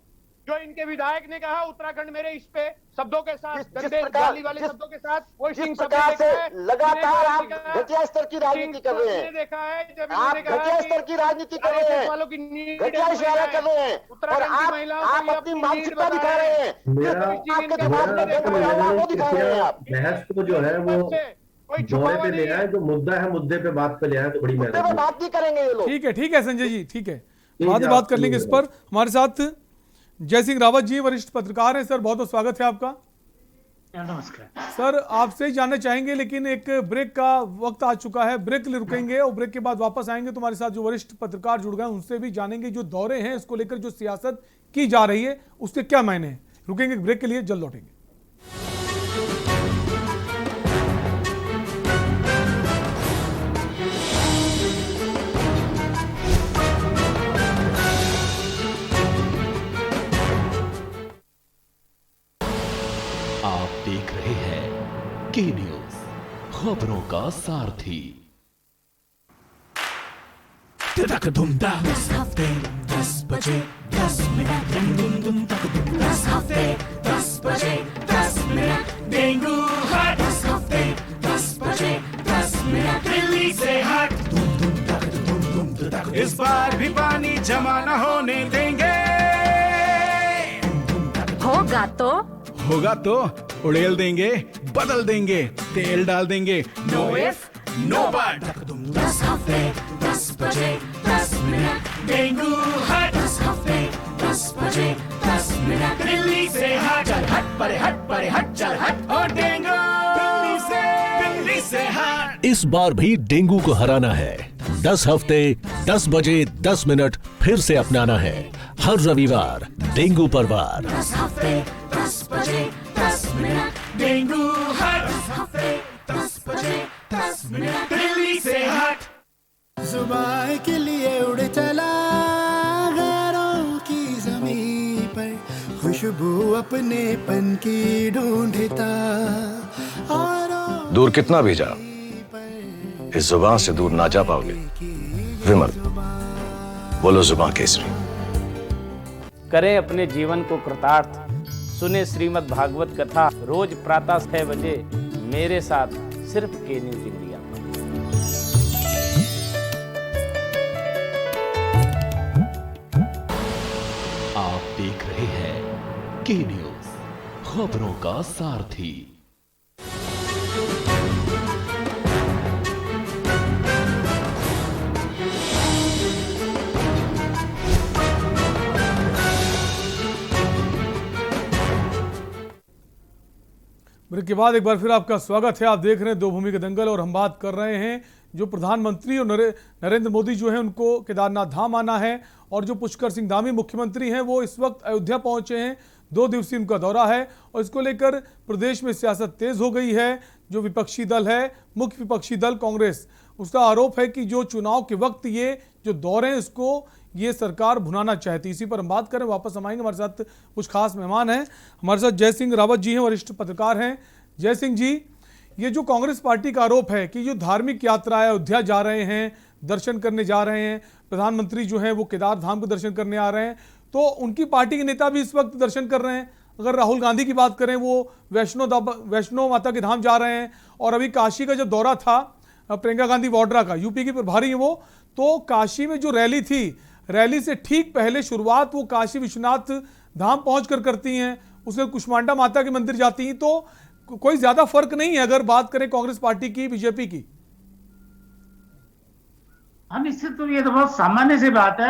जो इनके विधायक ने कहा उत्तराखंड मेरे इस पे शब्दों के साथ, गंदे गाली वाले शब्दों के साथ, वो जिस प्रकार से लगातार आप घटिया स्तर की राजनीति कर रहे हैं, देखा है जब आप घटिया स्तर की राजनीति कर रहे हैं, घटिया इशारा कर रहे हैं और आप अपनी मानसिकता दिखा रहे हैं। आपके दिमाग में वो दिखा रहे हैं। आप बहस को जो है वो दौरे पे ले आए, जो मुद्दा है मुद्दे पे बात पे ले आए तो बड़ी मेहरबानी। बात नहीं करेंगे ये लोग। ठीक है संजय जी, ठीक है, बाद में बात कर लेंगे इस पर। हमारे साथ जय सिंह रावत जी वरिष्ठ पत्रकार हैं। सर बहुत बहुत स्वागत है आपका। नमस्कार सर, आपसे ही जानना चाहेंगे, लेकिन एक ब्रेक का वक्त आ चुका है, ब्रेक के लिए रुकेंगे और ब्रेक के बाद वापस आएंगे। तो हमारे साथ जो वरिष्ठ पत्रकार जुड़ गए उनसे भी जानेंगे जो दौरे हैं इसको लेकर जो सियासत की जा रही है उसके क्या मायने हैं। रुकेंगे ब्रेक के लिए, जल्द लौटेंगे। आप देख रहे हैं के न्यूज, खबरों का सारथी। इस हफ्ते 10 बजे 10 मिनट, इस हफ्ते 10 बजे 10 मिनट, डेंगू हट। इस हफ्ते 10 बजे 10 मिनट, दिल्ली से हट। इस बार भी पानी जमा न होने देंगे। होगा तो उड़ेल देंगे, बदल देंगे, तेल डाल देंगे। Know if no but. 10 हफ्ते 10 बजे 10 मिनट, डेंगू हट। 10 हफ्ते 10 बजे 10 मिनट, दिल्ली से हट। चल हट परे हट, चल हट और डेंगू दिल्ली से इस बार भी डेंगू को हराना है। 10 हफ्ते 10 बजे 10 मिनट फिर से अपनाना है। हर रविवार डेंगू पर वार। 10 हफ्ते 10 बजे 10 मिनट डेंगू हट। 10 हफ्ते 10 बजे 10 मिनट दिल्ली से हट। जुबान के लिए उड़ चला गैरों की ज़मीं पर, खुशबू अपने पन की ढूंढता। दूर कितना भी जा, इस जुबान से दूर ना जा पाओगे। विमल, बोलो जुबान केसरी। करें अपने जीवन को कृतार्थ, सुने श्रीमद् भागवत कथा रोज प्रातः 6 बजे मेरे साथ सिर्फ के न्यूज इंडिया। आप देख रहे हैं के न्यूज, खबरों का सारथी। ब्रेक के बाद एक बार फिर आपका स्वागत है। आप देख रहे हैं दो भूमि के दंगल और हम बात कर रहे हैं जो प्रधानमंत्री और नरेंद्र मोदी जो है उनको केदारनाथ धाम आना है, और जो पुष्कर सिंह धामी मुख्यमंत्री हैं वो इस वक्त अयोध्या पहुंचे हैं। 2 दिवसीय उनका दौरा है और इसको लेकर प्रदेश में सियासत तेज हो गई है। जो विपक्षी दल है, मुख्य विपक्षी दल कांग्रेस, उसका आरोप है कि जो चुनाव के वक्त ये जो दौरे हैं इसको ये सरकार भुनाना चाहती। इसी पर हम बात करें, वापस हम आएंगे। हमारे साथ कुछ खास मेहमान हैं। हमारे साथ जय सिंह रावत जी हैं, वरिष्ठ पत्रकार हैं। जय सिंह जी, ये जो कांग्रेस पार्टी का आरोप है कि जो धार्मिक यात्रा है, अयोध्या जा रहे हैं, दर्शन करने जा रहे हैं, प्रधानमंत्री जो हैं वो केदार धाम के दर्शन करने आ रहे हैं, तो उनकी पार्टी के नेता भी इस वक्त दर्शन कर रहे हैं। अगर राहुल गांधी की बात करें, वो वैष्णो माता के धाम जा रहे हैं। और अभी काशी का जो दौरा था प्रियंका गांधी वाड्रा का, यूपी की प्रभारी है वो, तो काशी में जो रैली थी, रैली से ठीक पहले शुरुआत वो काशी विश्वनाथ धाम पहुंचकर करती हैं, उसके कुष्मांडा माता के मंदिर जाती हैं। तो कोई ज्यादा फर्क नहीं है अगर बात करें कांग्रेस पार्टी की, बीजेपी की। हाँ, निश्चित तो ये तो बहुत सामान्य सी बात है।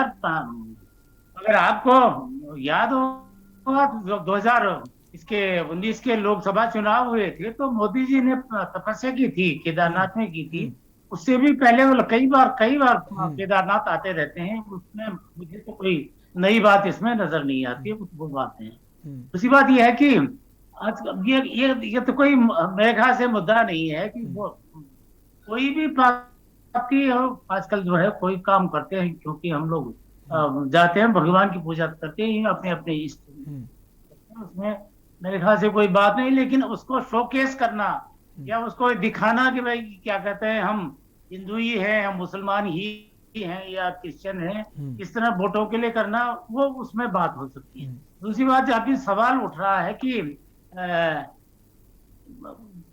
अगर आपको याद होगा 2019 के लोकसभा चुनाव हुए थे तो मोदी जी ने तपस्या की थी, केदारनाथ में की थी। उससे भी पहले वो कई बार केदारनाथ आते रहते हैं। उसमें मुझे तो कोई नई बात इसमें नजर नहीं आती है, कुछ वो बातें हैं। दूसरी बात यह है कि आज ये तो कोई मेरे ख्याल से मुद्दा नहीं है कि वो कोई भी पार्टी आजकल जो है कोई काम करते हैं, क्योंकि हम लोग जाते हैं भगवान की पूजा करते हैं अपने अपने इष्ट, उसमें मेरे ख्याल से कोई बात नहीं। लेकिन उसको शोकेस करना या उसको दिखाना कि भाई क्या कहते हैं, हम हिंदू ही हैं, हम मुसलमान ही हैं या क्रिश्चियन हैं, इस तरह वोटों के लिए करना, वो उसमें बात हो सकती है। दूसरी बात जो अभी सवाल उठ रहा है कि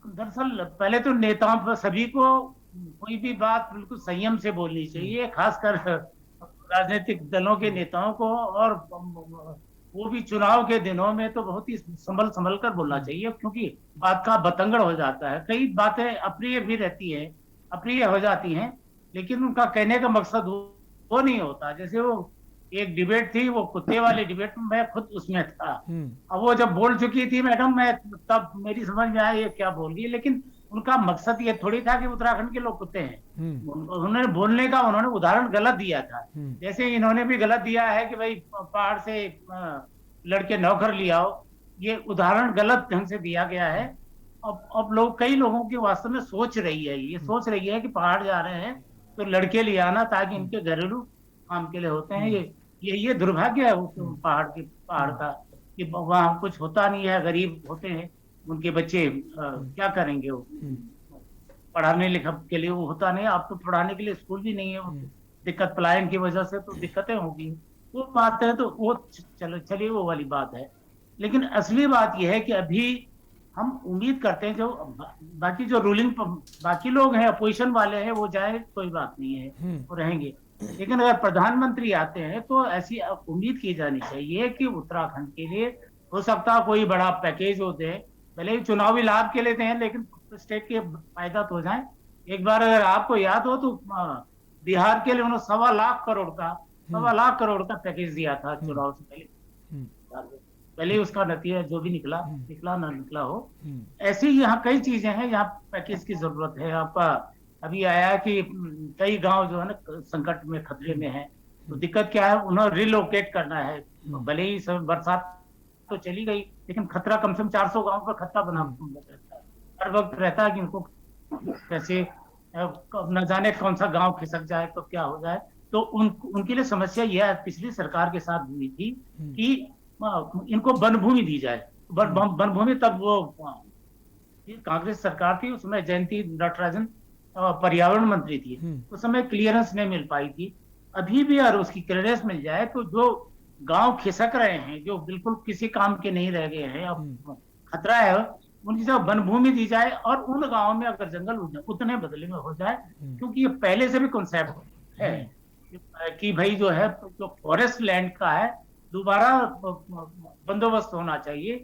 दरअसल पहले तो नेताओं पर सभी को कोई भी बात बिल्कुल संयम से बोलनी चाहिए, खासकर राजनीतिक दलों के नेताओं को, और वो भी चुनाव के दिनों में तो बहुत ही संभल कर बोलना चाहिए, क्योंकि बात का बतंगड़ हो जाता है। कई बातें अप्रिय भी रहती है, अप्रिय हो जाती हैं, लेकिन उनका कहने का मकसद वो नहीं होता। जैसे वो एक डिबेट थी, वो कुत्ते वाली डिबेट में मैं खुद उसमें था। अब वो जब बोल चुकी थी मैडम, मैं तब मेरी समझ में आया ये क्या बोल रही है, लेकिन उनका मकसद ये थोड़ी था कि उत्तराखंड के लोग कुत्ते हैं। उन्होंने बोलने का उदाहरण गलत दिया था। जैसे इन्होंने भी गलत दिया है कि भाई पहाड़ से लड़के नौकर ले आओ, ये उदाहरण गलत ढंग से दिया गया है। अब कई लोगों की वास्तव में सोच रही है, ये सोच रही है कि पहाड़ जा रहे हैं तो लड़के ले आना ताकि इनके घरेलू काम के लिए होते हैं। ये दुर्भाग्य है उस पहाड़ का कि वहाँ कुछ होता नहीं है, गरीब होते हैं, उनके बच्चे क्या करेंगे, वो पढ़ाने लिखा के लिए वो होता नहीं। अब तो पढ़ाने के लिए स्कूल भी नहीं है, दिक्कत पलायन की वजह से तो दिक्कतें होगी, वो बात है। तो वो चलिए वो वाली बात है। लेकिन असली बात यह है कि अभी हम उम्मीद करते हैं जो बाकी जो रूलिंग बाकी लोग हैं, अपोजिशन वाले हैं, वो जाए कोई बात नहीं है, वो रहेंगे। लेकिन अगर प्रधानमंत्री आते हैं तो ऐसी उम्मीद की जानी चाहिए कि उत्तराखंड के लिए हो सकता है कोई बड़ा पैकेज हो दे, भले ही चुनावी लाभ के लेते हैं, लेकिन स्टेट के फायदा तो हो जाए। एक बार अगर आपको याद हो तो बिहार के लिए उन्होंने 1.25 लाख करोड़ का पैकेज दिया था चुनाव से पहले उसका नतीजा जो भी निकला ना निकला हो। ऐसी यहाँ कई चीजें हैं यहाँ पैकेज की जरूरत है। आपका अभी आया कि कई गांव जो है ना संकट में, खतरे में है। तो दिक्कत क्या है, उन्हें रिलोकेट करना है। भले ही बरसात तो चली गई, लेकिन खतरा कम से कम 400 गांव पर खतरा बना रहता है, हर वक्त रहता है कि उनको कैसे न जाने कौन सा गांव खिसक जाए तो क्या हो जाए। तो उनके लिए समस्या यह पिछली सरकार के साथ हुई थी कि इनको वन भूमि दी जाए। वन भूमि तब वो कांग्रेस सरकार थी, उसमें जयंती नटराजन पर्यावरण मंत्री थी, उस समय क्लियरेंस नहीं मिल पाई थी। अभी भी अगर उसकी क्लियरेंस मिल जाए तो जो गांव खिसक रहे हैं, जो बिल्कुल किसी काम के नहीं रह गए हैं, अब खतरा है, उनकी जब वन भूमि दी जाए और उन गांवों में अगर जंगल उतने बदले में हो जाए, क्योंकि ये पहले से भी कॉन्सेप्ट है कि भाई जो है जो फॉरेस्ट लैंड का है दोबारा बंदोबस्त होना चाहिए,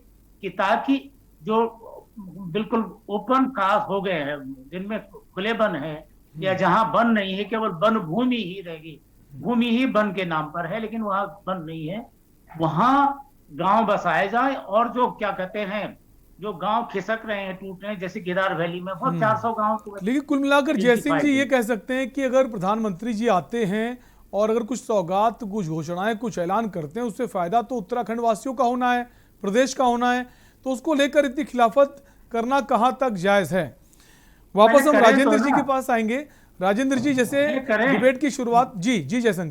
कि ताकि जो बिल्कुल ओपन कास्ट हो गए हैं, जिनमें खुले वन है या जहां वन नहीं है, केवल वन भूमि ही रहेगी, भूमि ही वन के नाम पर है लेकिन वहां वन नहीं है, वहां गांव बसाए जाए। और जो क्या कहते हैं, जो गांव खिसक रहे हैं, टूट रहे हैं, जैसे केदार वैली में बहुत 400 गांव। लेकिन कुल मिलाकर जयसिंह जी ये कह सकते हैं कि अगर प्रधानमंत्री जी आते हैं और अगर कुछ सौगात, कुछ घोषणाएं, कुछ ऐलान करते हैं, उससे फायदा तो उत्तराखंड वासियों का होना है, प्रदेश का होना है, तो उसको लेकर इतनी खिलाफत करना कहां तक जायज है। वापस हम राजेंद्र जी के पास आएंगे। राजेंद्र जी, जैसे डिबेट की शुरुआत, जी जयसिंह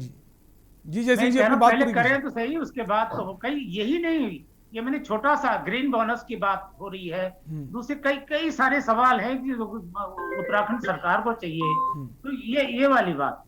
जी अपनी बात पहले करें तो सही, उसके बाद तो कहीं यही नहीं हुई। ये मैंने छोटा सा ग्रीन बोनस की बात हो रही है, दूसरे कई सारे सवाल हैं कि उत्तराखंड सरकार को चाहिए, तो ये वाली बात।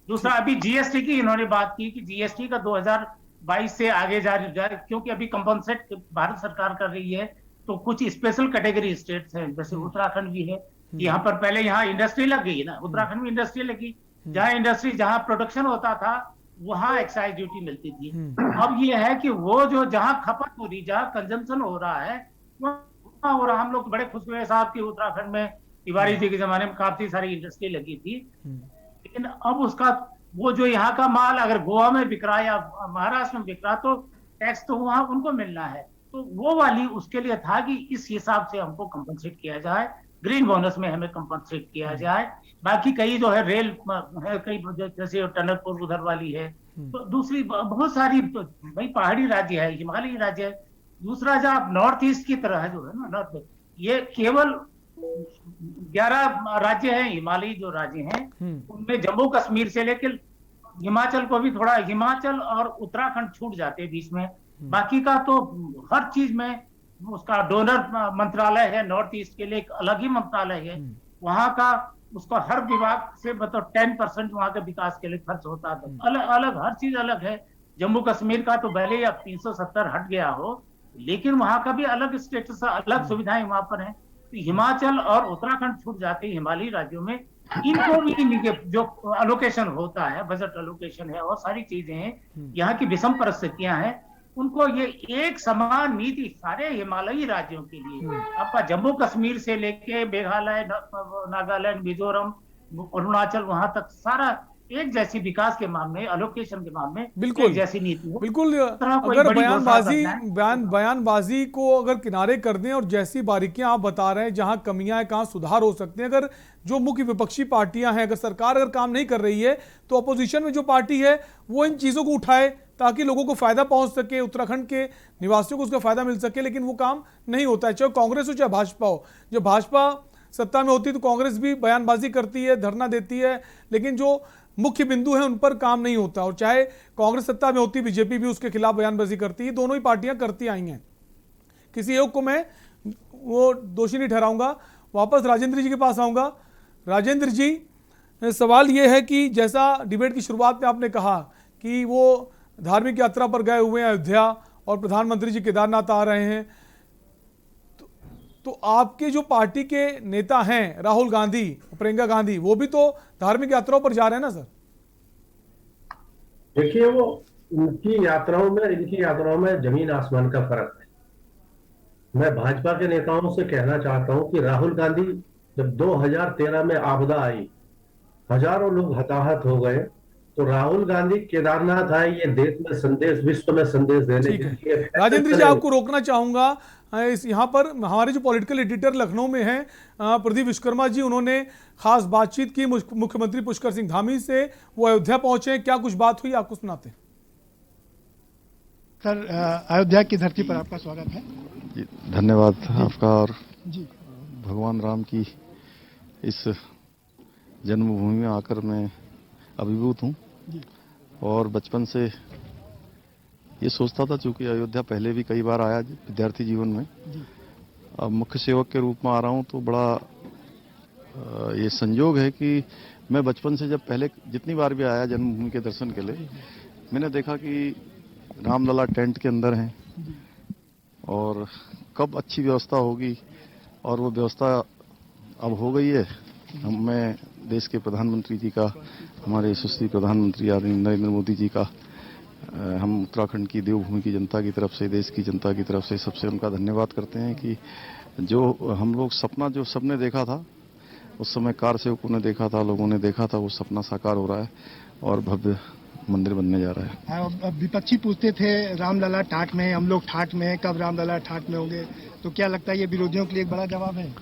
दूसरा, अभी जीएसटी की इन्होंने बात की कि जीएसटी का 2022 से आगे जाए, क्योंकि अभी कंपनसेट भारत सरकार कर रही है, तो कुछ स्पेशल कैटेगरी स्टेट्स हैं, जैसे उत्तराखंड भी है। यहाँ पर पहले यहाँ इंडस्ट्री लग गई ना, उत्तराखंड में इंडस्ट्री लगी, जहाँ प्रोडक्शन होता था वहां एक्साइज ड्यूटी मिलती थी। अब ये है कि वो जो जहां खपत हो रही, जहां कंजम्पशन हो रहा है, वहां हो रहा। हम लोग बड़े खुश हुए साहब कि उत्तराखंड में तिवारी जी के जमाने में काफी सारी इंडस्ट्री लगी थी, लेकिन अब उसका वो जो यहाँ का माल अगर गोवा में बिक रहा या महाराष्ट्र में बिक रहा, तो टैक्स तो वहां उनको मिलना है। तो वो वाली उसके लिए था कि इस हिसाब से हमको कंपनसेट किया जाए, ग्रीन बोनस में हमें कंपनसेट किया जाए। बाकी कई जो है रेल है, कई जैसे टनकपुर उधर वाली है, तो दूसरी बहुत सारी भाई पहाड़ी राज्य है, हिमालयी राज्य है। दूसरा जहाँ नॉर्थ ईस्ट की तरह है, जो है ना नॉर्थ, ये केवल 11 राज्य हैं, हिमालयी जो राज्य हैं, उनमें जम्मू कश्मीर से लेकर हिमाचल को भी थोड़ा, हिमाचल और उत्तराखंड छूट जाते हैं बीच में। बाकी का तो हर चीज में उसका डोनर मंत्रालय है, नॉर्थ ईस्ट के लिए एक अलग ही मंत्रालय है, वहां का उसका हर विभाग से मतलब 10% वहां के विकास के लिए खर्च होता है। अलग अलग हर चीज अलग है। जम्मू कश्मीर का तो भले ही अब 370 हट गया हो, लेकिन वहां का भी अलग स्टेटस, अलग सुविधाएं वहां पर है। तो हिमाचल और उत्तराखंड छूट जाते हैं हिमालयी राज्यों में। इनको भी जो अलोकेशन होता है, बजट अलोकेशन है और सारी चीजें हैं, यहाँ की विषम परिस्थितियां हैं, उनको ये एक समान नीति सारे हिमालयी राज्यों के लिए, आपका जम्मू कश्मीर से लेके मेघालय, नागालैंड, मिजोरम, अरुणाचल, वहां तक सारा एक जैसी विकास के मामले, अलोकेशन के मामले बिल्कुल जैसी नीति हो। बिल्कुल, अगर बयानबाजी को अगर किनारे कर दें और जैसी बारीकियां आप बता रहे हैं, जहां कमियां हैं, कहां सुधार हो सकते हैं, अगर जो मुख्य विपक्षी पार्टियां हैं, अगर सरकार अगर काम नहीं कर रही है, तो अपोजिशन में जो पार्टी है वो इन चीजों को उठाए ताकि लोगों को फायदा पहुंच सके, उत्तराखंड के निवासियों को उसका फायदा मिल सके। लेकिन वो काम नहीं होता है, चाहे कांग्रेस हो चाहे भाजपा हो। जब भाजपा सत्ता में होती है तो कांग्रेस भी बयानबाजी करती है, धरना देती है, लेकिन जो मुख्य बिंदु है उन पर काम नहीं होता। और चाहे कांग्रेस सत्ता में होती, बीजेपी भी उसके खिलाफ बयानबाजी करती है, दोनों ही पार्टियां करती आई हैं। किसी एक को मैं वो दोषी नहीं ठहराऊंगा। वापस राजेंद्र जी के पास आऊंगा। राजेंद्र जी, सवाल ये है कि जैसा डिबेट की शुरुआत में आपने कहा कि वो धार्मिक यात्रा पर गए हुए हैं अयोध्या और प्रधानमंत्री जी केदारनाथ आ रहे हैं, तो आपके जो पार्टी के नेता हैं राहुल गांधी, प्रियंका गांधी, वो भी तो धार्मिक यात्राओं पर जा रहे हैं ना सर? देखिए, वो उनकी यात्राओं में इनकी यात्राओं में जमीन आसमान का फर्क है। मैं भाजपा के नेताओं से कहना चाहता हूं कि राहुल गांधी जब 2013 में आपदा आई, हजारों लोग हताहत हो गए, तो राहुल गांधी केदारनाथ आए, ये देश में संदेश, विश्व में संदेश देने के लिए। राजेंद्र जी, आपको रोकना चाहूंगा इस यहाँ पर हमारे जो पॉलिटिकल एडिटर लखनऊ में हैं प्रदीप विश्वकर्मा जी, उन्होंने खास बातचीत की मुख्यमंत्री पुष्कर सिंह धामी से। वो अयोध्या पहुंचे, क्या कुछ बात हुई आपको सुनाते हैं। सर, अयोध्या की धरती पर आपका स्वागत है। जी, धन्यवाद आपका। और भगवान राम की इस जन्मभूमि में आकर मैं अभिभूत हूँ। और बचपन से ये सोचता था, चूंकि अयोध्या पहले भी कई बार आया विद्यार्थी जीवन में, अब मुख्य सेवक के रूप में आ रहा हूँ, तो बड़ा ये संयोग है कि मैं बचपन से जब पहले जितनी बार भी आया जन्मभूमि के दर्शन के लिए, मैंने देखा कि रामलला टेंट के अंदर हैं और कब अच्छी व्यवस्था होगी, और वो व्यवस्था अब हो गई है। मैं देश के प्रधानमंत्री जी का, हमारे यशस्वी प्रधानमंत्री आदरणीय नरेंद्र मोदी जी का, हम उत्तराखंड की देवभूमि की जनता की तरफ से, देश की जनता की तरफ से सबसे उनका धन्यवाद करते हैं कि जो हम लोग सपना जो सबने देखा था, उस समय कार सेवकों ने देखा था, लोगों ने देखा था, वो सपना साकार हो रहा है और भव्य मंदिर बनने जा रहा है। विपक्षी पूछते थे रामलला ठाट में, हम लोग ठाट में हैं, कब रामलला ठाट में होंगे, तो क्या लगता है ये विरोधियों के लिए एक बड़ा जवाब है?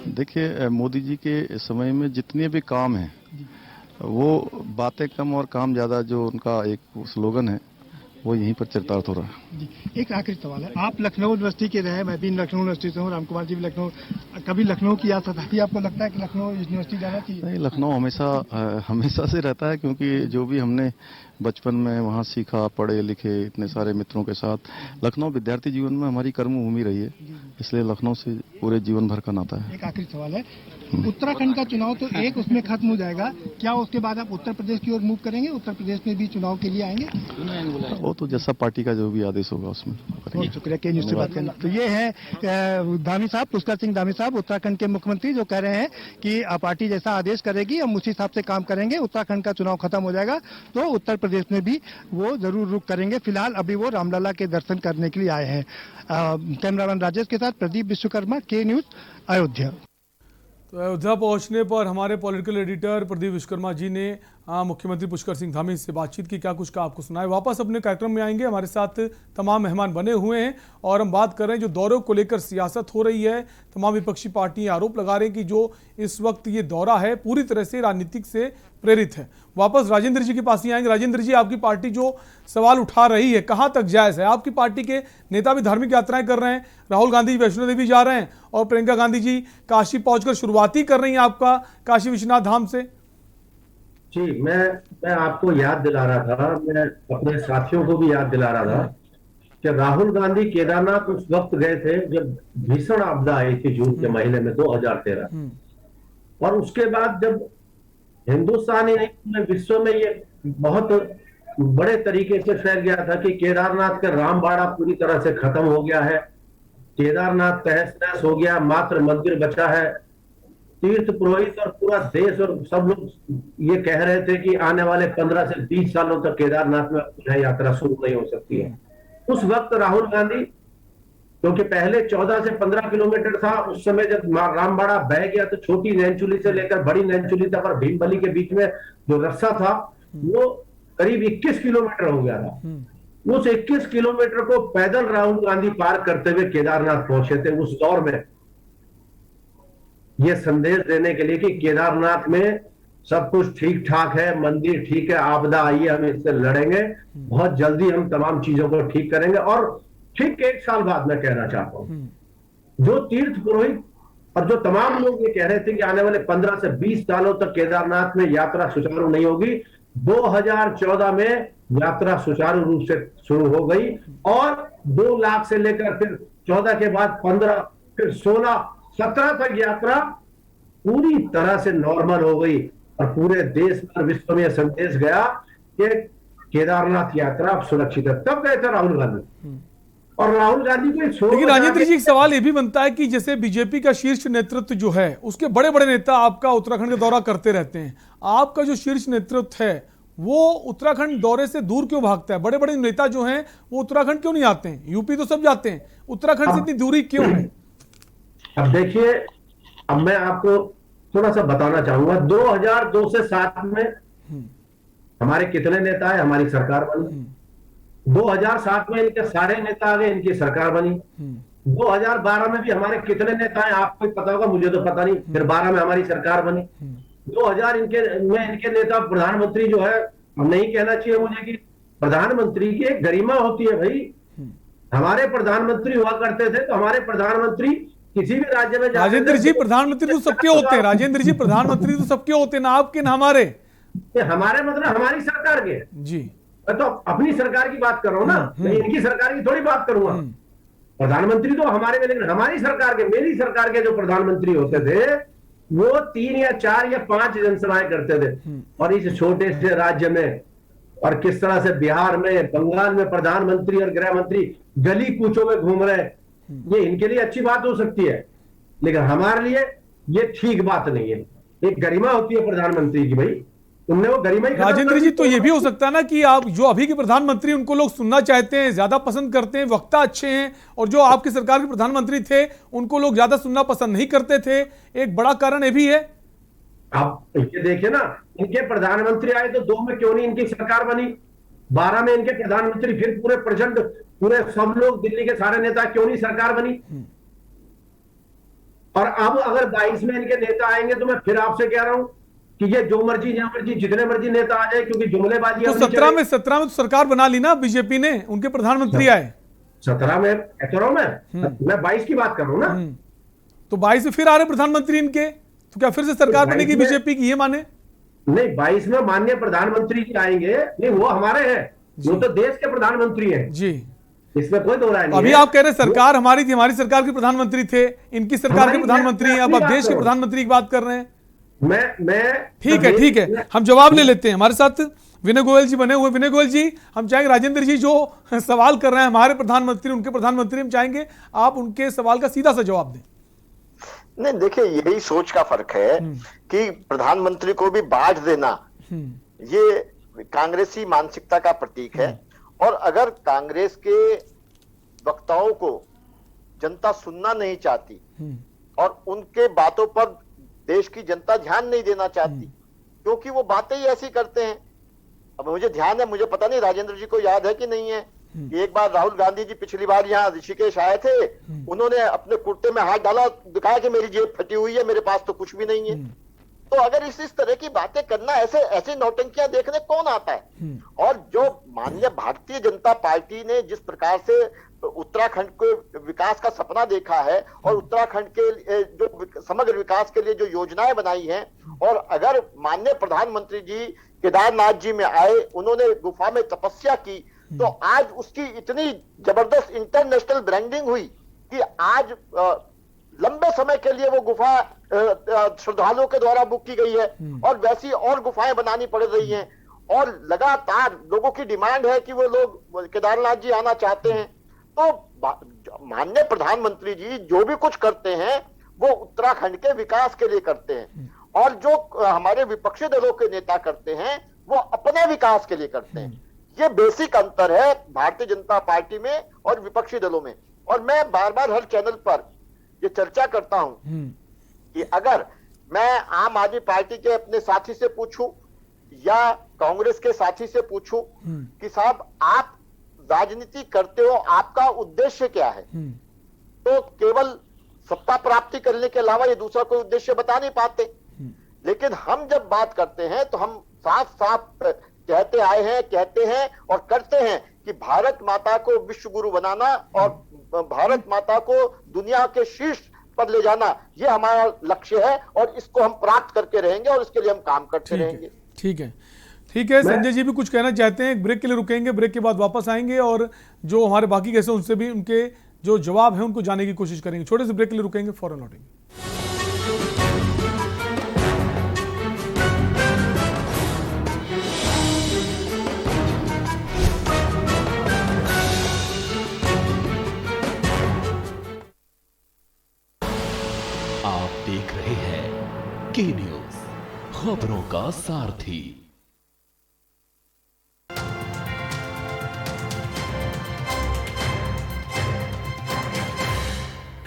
देखिए, मोदी जी के समय में जितने भी काम हैं, वो बातें कम और काम ज़्यादा, जो उनका एक स्लोगन है, वो यहीं पर चरितार्थ हो रहा है। जी, एक आखिरी सवाल है। आप लखनऊ यूनिवर्सिटी के रहे, मैं भी लखनऊ यूनिवर्सिटी से हूँ, राम कुमार जी भी लखनऊ, कभी लखनऊ की याद आती है आपको, लगता है कि लखनऊ यूनिवर्सिटी जाना चाहिए? नहीं, लखनऊ हमेशा से रहता है, क्योंकि जो भी हमने बचपन में वहाँ सीखा, पढ़े लिखे इतने सारे मित्रों के साथ, लखनऊ विद्यार्थी जीवन में हमारी कर्मभूमि रही है, इसलिए लखनऊ से पूरे जीवन भर का नाता है। एक आखिरी सवाल है, उत्तराखंड का चुनाव तो एक उसमें खत्म हो जाएगा, क्या उसके बाद आप उत्तर प्रदेश की ओर मूव करेंगे? उत्तर प्रदेश में भी चुनाव के लिए आएंगे? वो तो जैसा पार्टी का जो भी आदेश होगा उसमें। बहुत शुक्रिया के न्यूज़ से बात करना। तो ये है धामी साहब, पुष्कर सिंह धामी साहब, उत्तराखंड के मुख्यमंत्री, जो कह रहे हैं कि पार्टी जैसा आदेश करेगी हम उसी हिसाब से काम करेंगे। उत्तराखंड का चुनाव खत्म हो जाएगा तो उत्तर प्रदेश में भी वो जरूर रुक करेंगे। फिलहाल अभी वो रामलला के दर्शन करने के लिए आए हैं। कैमरामैन राजेश के साथ प्रदीप विश्वकर्मा, के न्यूज़, अयोध्या। तो अयोध्या पहुंचने पर हमारे पॉलिटिकल एडिटर प्रदीप विश्वकर्मा जी ने मुख्यमंत्री पुष्कर सिंह धामी से बातचीत की, क्या कुछ का आपको सुनाए। वापस अपने कार्यक्रम में आएंगे, हमारे साथ तमाम मेहमान बने हुए हैं और हम बात कर रहे हैं जो दौरे को लेकर सियासत हो रही है। तमाम विपक्षी पार्टियां आरोप लगा रही हैं कि जो इस वक्त ये दौरा है पूरी तरह से राजनीतिक से प्रेरित है। वापस राजेंद्र जी के पास ही आएंगे। राजेंद्र जी, आपकी पार्टी जो सवाल उठा रही है, कहां तक जायज है? आपकी पार्टी के नेता भी धार्मिक यात्राएं कर रहे हैं, राहुल गांधी जी वैष्णो देवी जा रहे हैं और प्रियंका गांधी जी काशी पहुंचकर शुरुआती कर रही हैं आपका काशी विश्वनाथ धाम से। जी, मैं आपको याद दिला रहा था, मैं अपने साथियों को भी याद दिला रहा था कि राहुल गांधी केदारनाथ उस वक्त गए थे जब भीषण आपदा आई थी जून के महीने में 2013, और उसके बाद जब हिंदुस्तान ही नहीं पूरे विश्व में ये बहुत बड़े तरीके से फैल गया था कि केदारनाथ का रामबाड़ा पूरी तरह से खत्म हो गया है, केदारनाथ तहस नहस हो गया, मात्र मंदिर बचा है। तीर्थ पुरोहित और पूरा देश और सब लोग ये कह रहे थे कि आने वाले 15 से 20 सालों तक केदारनाथ में पुनः यात्रा शुरू नहीं हो सकती है। उस वक्त राहुल गांधी, क्योंकि पहले 14 से 15 किलोमीटर था, उस समय जब रामबाड़ा बह गया तो छोटी नैनचुली से लेकर बड़ी नैनचुली तक और भीमबली के बीच में जो रास्ता था वो करीब 21 किलोमीटर हो गया था। उस 21 किलोमीटर को पैदल राहुल गांधी पार करते हुए केदारनाथ पहुंचे थे उस दौर में, ये संदेश देने के लिए कि केदारनाथ में सब कुछ ठीक ठाक है, मंदिर ठीक है, आपदा आई है, हम इससे लड़ेंगे, बहुत जल्दी हम तमाम चीजों को ठीक करेंगे। और ठीक 1 साल बाद मैं कहना चाहता हूं, जो तीर्थ पुरोहित और जो तमाम लोग ये कह रहे थे कि आने वाले 15 से 20 सालों तक केदारनाथ में यात्रा सुचारू नहीं होगी, 2014 में यात्रा सुचारू रूप से शुरू हो गई और 2 लाख से लेकर फिर 14 के बाद 15, फिर 16, 17 तक यात्रा पूरी तरह से नॉर्मल हो गई और पूरे देश और विश्व में संदेश गया कि केदारनाथ यात्रा अब सुरक्षित है। तब गए थे राहुल गांधी, और राहुल गांधी को लेकिन राजेंद्र जी, एक सवाल ये भी बनता है कि जैसे बीजेपी का शीर्ष नेतृत्व जो है उसके बड़े बड़े नेता आपका उत्तराखंड का दौरा करते रहते हैं, आपका जो शीर्ष नेतृत्व है वो उत्तराखंड दौरे से दूर क्यों भागता है? बड़े बड़े नेता जो हैं वो उत्तराखंड क्यों नहीं आते हैं? यूपी तो सब जाते हैं, उत्तराखंड से इतनी दूरी क्यों है? अब देखिए, अब मैं आपको थोड़ा सा बताना चाहूंगा, 2002 से 7 में हमारे कितने नेता है, हमारी सरकार बनी। 2007 में इनके सारे नेता आ गए, इनकी सरकार बनी। 2012 में भी हमारे कितने नेता हैं आपको पता होगा, मुझे तो पता नहीं, फिर 12 में हमारी सरकार बनी। 2000 इनके नेता प्रधानमंत्री जो है, नहीं कहना चाहिए मुझे कि प्रधानमंत्री की एक गरिमा होती है भाई। हमारे प्रधानमंत्री हुआ करते थे, तो हमारे प्रधानमंत्री किसी भी राज्य में राजेंद्र जी प्रधानमंत्री तो सबके होते हैं, राजेंद्र जी प्रधानमंत्री तो सबके होते हैं ना, आपके ना हमारे। हमारे मतलब हमारी सरकार के जी, मैं तो अपनी सरकार की बात कर रहा हूँ ना, मैं इनकी सरकार की थोड़ी बात करूंगा। प्रधानमंत्री तो हमारे में, लेकिन हमारी सरकार के, मेरी सरकार के जो प्रधानमंत्री होते थे वो 3 या 4 या 5 जनसभाएं करते थे। और इस छोटे से राज्य में, और किस तरह से बिहार में, बंगाल में प्रधानमंत्री और गृह मंत्री गली कूचों में घूम रहे, ये इनके लिए अच्छी बात हो सकती है, लेकिन हमारे लिए ये ठीक बात नहीं है। एक गरिमा होती है प्रधानमंत्री की भाई, उनने वो गरिमा ही। राजेंद्र जी तो ये भी हो सकता है ना कि आप जो अभी के प्रधानमंत्री उनको लोग सुनना चाहते हैं, ज्यादा पसंद करते हैं, वक्ता अच्छे हैं, और जो आपकी सरकार के प्रधानमंत्री थे उनको लोग ज्यादा सुनना पसंद नहीं करते थे, एक बड़ा कारण ये भी है। आप ये देखिए ना, इनके प्रधानमंत्री आए तो 2 में क्यों नहीं इनकी सरकार बनी, 12 में इनके प्रधानमंत्री, फिर पूरे प्रचंड पूरे सब लोग दिल्ली के सारे नेता क्यों नहीं सरकार बनी। और अब अगर 22 में इनके नेता आएंगे तो मैं फिर आपसे कह रहा हूं कि ये जो मर्जी जितने मर्जी नेता आ जाए, क्योंकि जुमलेबाजी तो 17 में तो सरकार बना ली ना बीजेपी ने, उनके प्रधानमंत्री आए। 17 में कह रहा हूं मैं 22 की बात कर रहा हूं ना। तो 22 में फिर आ रहे प्रधानमंत्री इनके, तो क्या फिर से सरकार बनेगी बीजेपी की, ये माने? नहीं, 22 में माननीय प्रधानमंत्री जी आएंगे, नहीं वो हमारे हैं, वो तो देश के प्रधानमंत्री हैं जी, इसमें कोई दो राय नहीं। अभी आप कह रहे सरकार हमारी थी, हमारी सरकार के प्रधानमंत्री थे, इनकी सरकार के प्रधानमंत्री हैं, अब आप देश के प्रधानमंत्री की बात कर रहे हैं। मैं ठीक है, हम जवाब ले लेते हैं। हमारे साथ विनय गोयल जी बने हुए। विनय गोयल जी, हम चाहेंगे राजेंद्र जी जो सवाल कर रहे हैं, हमारे प्रधानमंत्री, उनके प्रधानमंत्री, हम चाहेंगे आप उनके सवाल का सीधा सा जवाब दें। नहीं, देखिए यही सोच का फर्क है कि प्रधानमंत्री को भी बांट देना ये कांग्रेसी मानसिकता का प्रतीक है। और अगर कांग्रेस के वक्ताओं को जनता सुनना नहीं चाहती और उनके बातों पर देश की जनता ध्यान नहीं देना चाहती, क्योंकि वो बातें ही ऐसी करते हैं। अब मुझे ध्यान है, मुझे पता नहीं राजेंद्र जी को याद है कि नहीं है, एक बार राहुल गांधी जी पिछली बार यहाँ ऋषिकेश आए थे, उन्होंने अपने कुर्ते में हाथ डाला, दिखाया कि मेरी जेब फटी हुई है, मेरे पास तो कुछ भी नहीं है। तो अगर इस तरह की बातें करना, ऐसे नौटंकियां देखने कौन आता है? और जो माननीय भारतीय जनता पार्टी ने जिस प्रकार से उत्तराखंड के विकास का सपना देखा है और उत्तराखंड के जो समग्र विकास के लिए जो योजनाएं बनाई हैं, और अगर माननीय प्रधानमंत्री जी केदारनाथ जी में आए, उन्होंने गुफा में तपस्या की, तो आज उसकी इतनी जबरदस्त इंटरनेशनल ब्रांडिंग हुई कि आज लंबे समय के लिए वो गुफा श्रद्धालुओं के द्वारा बुक की गई है, और वैसी और गुफाएं बनानी पड़ रही हैं, और लगातार लोगों की डिमांड है कि वो लोग केदारनाथ जी आना चाहते हैं। तो माननीय प्रधानमंत्री जी जो भी कुछ करते हैं वो उत्तराखंड के विकास के लिए करते हैं, और जो हमारे विपक्षी दलों के नेता करते हैं वो अपने विकास के लिए करते हैं। ये बेसिक अंतर है भारतीय जनता पार्टी में और विपक्षी दलों में। और मैं बार बार हर चैनल पर ये चर्चा करता हूं कि अगर मैं आम आदमी पार्टी के अपने साथी से पूछूं या कांग्रेस के साथी से पूछूं कि साहब आप राजनीति करते हो, आपका उद्देश्य क्या है, तो केवल सत्ता प्राप्ति करने के अलावा ये दूसरा कोई उद्देश्य बता नहीं पाते। लेकिन हम जब बात करते हैं तो हम साफ साफ कहते आए हैं, कहते हैं और करते हैं कि भारत माता को विश्व गुरु बनाना और भारत माता को दुनिया के शीर्ष पर ले जाना, ये हमारा लक्ष्य है, और इसको हम प्राप्त करके रहेंगे और इसके लिए हम काम करते रहेंगे। ठीक है, संजय जी भी कुछ कहना चाहते हैं, ब्रेक के लिए रुकेंगे, ब्रेक के बाद वापस आएंगे और जो हमारे बाकी गेस्ट हैं उनसे भी उनके जो जवाब है उनको जानने की कोशिश करेंगे। छोटे से ब्रेक के लिए रुकेंगे, फौरन लौटेंगे। आप देख रहे हैं के न्यूज, खबरों का सारथी।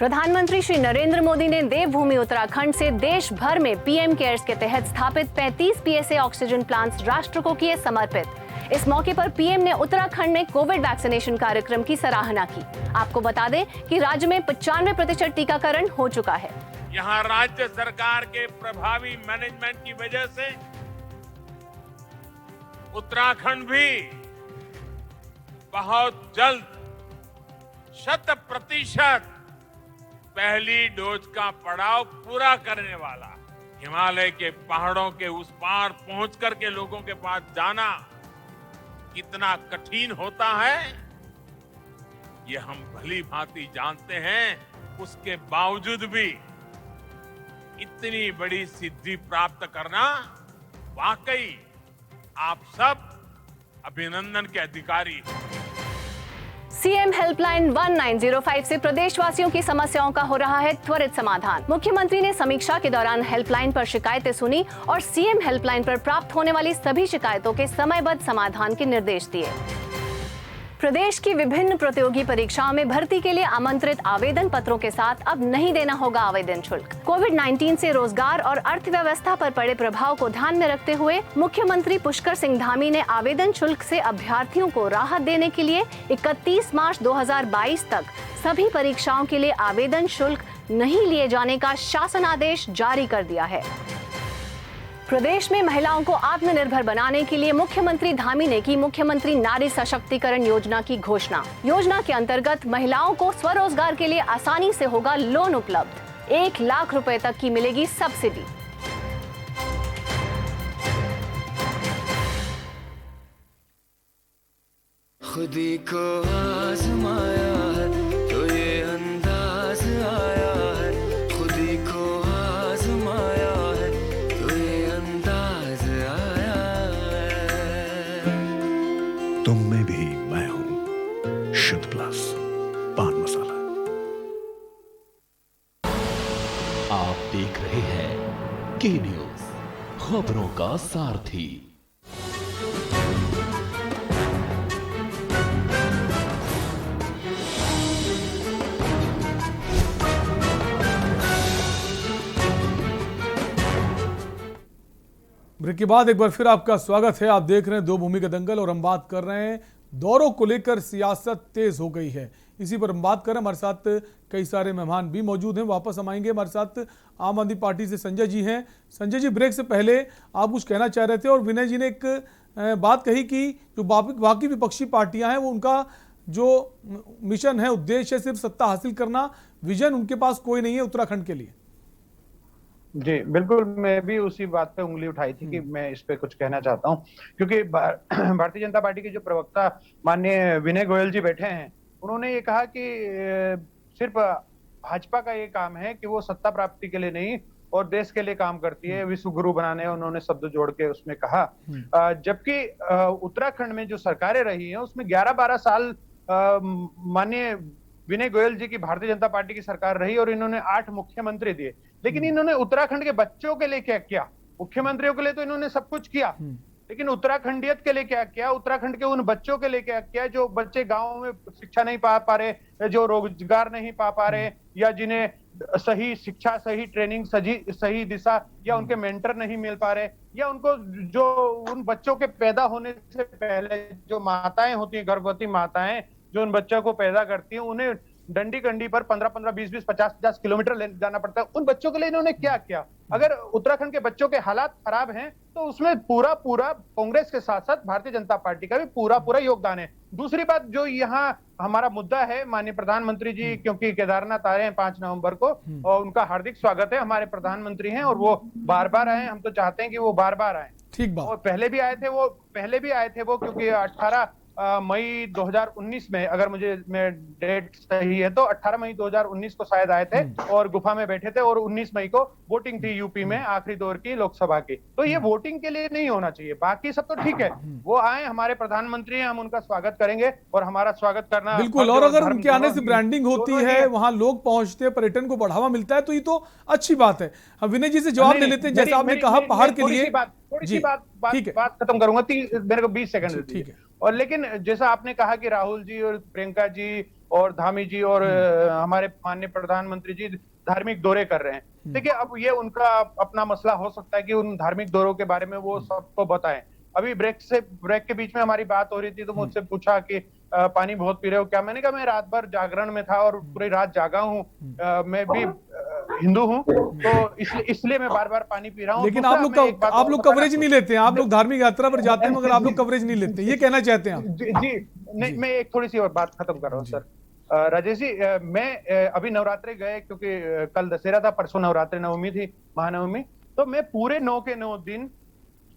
प्रधानमंत्री श्री नरेंद्र मोदी ने देवभूमि उत्तराखंड से देश भर में पीएम केयर्स के तहत स्थापित 35 पीएसए ऑक्सीजन प्लांट्स राष्ट्र को किए समर्पित। इस मौके पर पीएम ने उत्तराखंड में कोविड वैक्सीनेशन कार्यक्रम की सराहना की। आपको बता दें कि राज्य में 95% टीकाकरण हो चुका है। यहाँ राज्य सरकार के प्रभावी मैनेजमेंट की वजह से उत्तराखंड भी बहुत जल्द 100% पहली डोज का पड़ाव पूरा करने वाला। हिमालय के पहाड़ों के उस पार पहुंच करके लोगों के पास जाना कितना कठिन होता है, ये हम भली भांति जानते हैं। उसके बावजूद भी इतनी बड़ी सिद्धि प्राप्त करना वाकई आप सब अभिनंदन के अधिकारी हैं। सीएम हेल्पलाइन 1905 से प्रदेशवासियों की समस्याओं का हो रहा है त्वरित समाधान। मुख्यमंत्री ने समीक्षा के दौरान हेल्पलाइन पर शिकायतें सुनी और सीएम हेल्पलाइन पर प्राप्त होने वाली सभी शिकायतों के समयबद्ध समाधान के निर्देश दिए। प्रदेश की विभिन्न प्रतियोगी परीक्षाओं में भर्ती के लिए आमंत्रित आवेदन पत्रों के साथ अब नहीं देना होगा आवेदन शुल्क। कोविड-19 से रोजगार और अर्थव्यवस्था पर पड़े प्रभाव को ध्यान में रखते हुए मुख्यमंत्री पुष्कर सिंह धामी ने आवेदन शुल्क से अभ्यर्थियों को राहत देने के लिए 31 मार्च 2022 तक सभी परीक्षाओं के लिए आवेदन शुल्क नहीं लिए जाने का शासन आदेश जारी कर दिया है। प्रदेश में महिलाओं को आत्मनिर्भर बनाने के लिए मुख्यमंत्री धामी ने की मुख्यमंत्री नारी सशक्तिकरण योजना की घोषणा। योजना के अंतर्गत महिलाओं को स्वरोजगार के लिए आसानी से होगा लोन उपलब्ध। 1 लाख रुपए तक की मिलेगी सब्सिडी। खुदी को आजमाया है तो ये अंदाज आया है, खुदी को आजमाया है तो ये अंदाज आया है। तुम में भी मैं हूं शुद्ध प्लस पान मसाला। आप देख रहे हैं के न्यूज, खबरों का सारथी। ब्रेक के बाद एक बार फिर आपका स्वागत है। आप देख रहे हैं दो भूमि का दंगल और हम बात कर रहे हैं दौरों को लेकर सियासत तेज हो गई है। इसी पर हम बात कर रहे हैं। हमारे साथ कई सारे मेहमान भी मौजूद हैं। वापस हम आएंगे। हमारे साथ आम आदमी पार्टी से संजय जी हैं। संजय जी, ब्रेक से पहले आप कुछ कहना चाह रहे थे और विनय जी ने एक बात कही कि जो बाकी विपक्षी पार्टियां हैं वो उनका जो मिशन है, उद्देश्य है सिर्फ सत्ता हासिल करना, विजन उनके पास कोई नहीं है उत्तराखंड के लिए। जी बिल्कुल, मैं भी उसी बात पे उंगली उठाई थी कि मैं इस पे कुछ कहना चाहता हूं, क्योंकि भारतीय जनता पार्टी के जो प्रवक्ता माननीय विनय गोयल जी बैठे हैं, उन्होंने ये कहा कि सिर्फ भाजपा का ये काम है कि वो सत्ता प्राप्ति के लिए नहीं और देश के लिए काम करती है, विश्व गुरु बनाने, उन्होंने शब्द जोड़ के उसमें कहा। जबकि उत्तराखंड में जो सरकारें रही हैं उसमें 11-12 साल माननीय विनय गोयल जी की भारतीय जनता पार्टी की सरकार रही और इन्होंने 8 मुख्यमंत्री दिए, लेकिन इन्होंने उत्तराखंड के बच्चों के लिए क्या किया? मुख्यमंत्रियों के लिए तो इन्होंने सब कुछ किया, लेकिन उत्तराखंडियत के लिए क्या किया? उत्तराखंड के उन बच्चों के लिए क्या किया जो बच्चे गांवों में शिक्षा नहीं पा रहे, जो रोजगार नहीं पा रहे, या जिन्हें सही शिक्षा, सही ट्रेनिंग, सही दिशा या उनके मेंटर नहीं मिल पा रहे, या उनको जो उन बच्चों के पैदा होने से पहले जो माताएं होती हैं, गर्भवती माताएं जो उन बच्चों को पैदा करती हैं, उन्हें डंडी कंडी पर 15-15, 20-20, 50-50 किलोमीटर जाना पड़ता है। उन बच्चों के लिए इन्होंने क्या किया? अगर उत्तराखंड के बच्चों के हालात खराब हैं तो उसमें पूरा कांग्रेस के साथ साथ भारतीय जनता पार्टी का भी पूरा योगदान है। दूसरी बात जो यहाँ हमारा मुद्दा है, माननीय प्रधानमंत्री जी क्योंकि केदारनाथ आ रहे हैं 5 नवंबर को, और उनका हार्दिक स्वागत है। हमारे प्रधानमंत्री हैं और वो बार-बार आए, हम तो चाहते हैं कि वो बार-बार आए। ठीक बात। और पहले भी आए थे वो क्योंकि 18 मई 2019 में, अगर मैं डेट सही है तो 18 मई 2019 को शायद आए थे और गुफा में बैठे थे, और 19 मई को वोटिंग थी यूपी में आखिरी दौर की लोकसभा की। तो ये वोटिंग के लिए नहीं होना चाहिए, बाकी सब तो ठीक है। वो आए, हमारे प्रधानमंत्री हैं, हम उनका स्वागत करेंगे और हमारा स्वागत करना बिल्कुल। और अगर उनके आने से ब्रांडिंग होती है, वहां लोग पहुंचते हैं, पर्यटन को बढ़ावा मिलता है, तो ये तो अच्छी बात है। हम विनय जी से जवाब ले लेते हैं। जैसे आपने कहा पहाड़ के लिए थोड़ी सी बात खत्म करूंगा, मेरे को 20 सेकंड। ठीक है। और लेकिन जैसा आपने कहा कि राहुल जी और प्रियंका जी और धामी जी और हमारे माननीय प्रधानमंत्री जी धार्मिक दौरे कर रहे हैं। देखिए, अब ये उनका अपना मसला हो सकता है कि उन धार्मिक दौरों के बारे में वो सबको बताएं। अभी ब्रेक के बीच में हमारी बात हो रही थी तो मुझसे पूछा कि पानी बहुत पी रहे हो क्या? मैंने कहा मैं रात भर जागरण में था और पूरी रात जागा हूँ, मैं भी हिंदू हूँ, तो इसलिए मैं बार बार पानी पी रहा हूँ। लेकिन आप लोग कवरेज नहीं लेते हैं, आप लोग धार्मिक यात्रा पर जाते हैं मगर आप लोग कवरेज नहीं लेते, ये कहना चाहते हैं आप? जी नहीं, मैं एक थोड़ी सी और बात खत्म कर रहा हूँ सर। राजेश जी, मैं अभी नवरात्रे गए क्योंकि कल दशहरा था, परसों नवरात्रि नवमी थी, महानवमी, तो मैं पूरे 9 के 9 दिन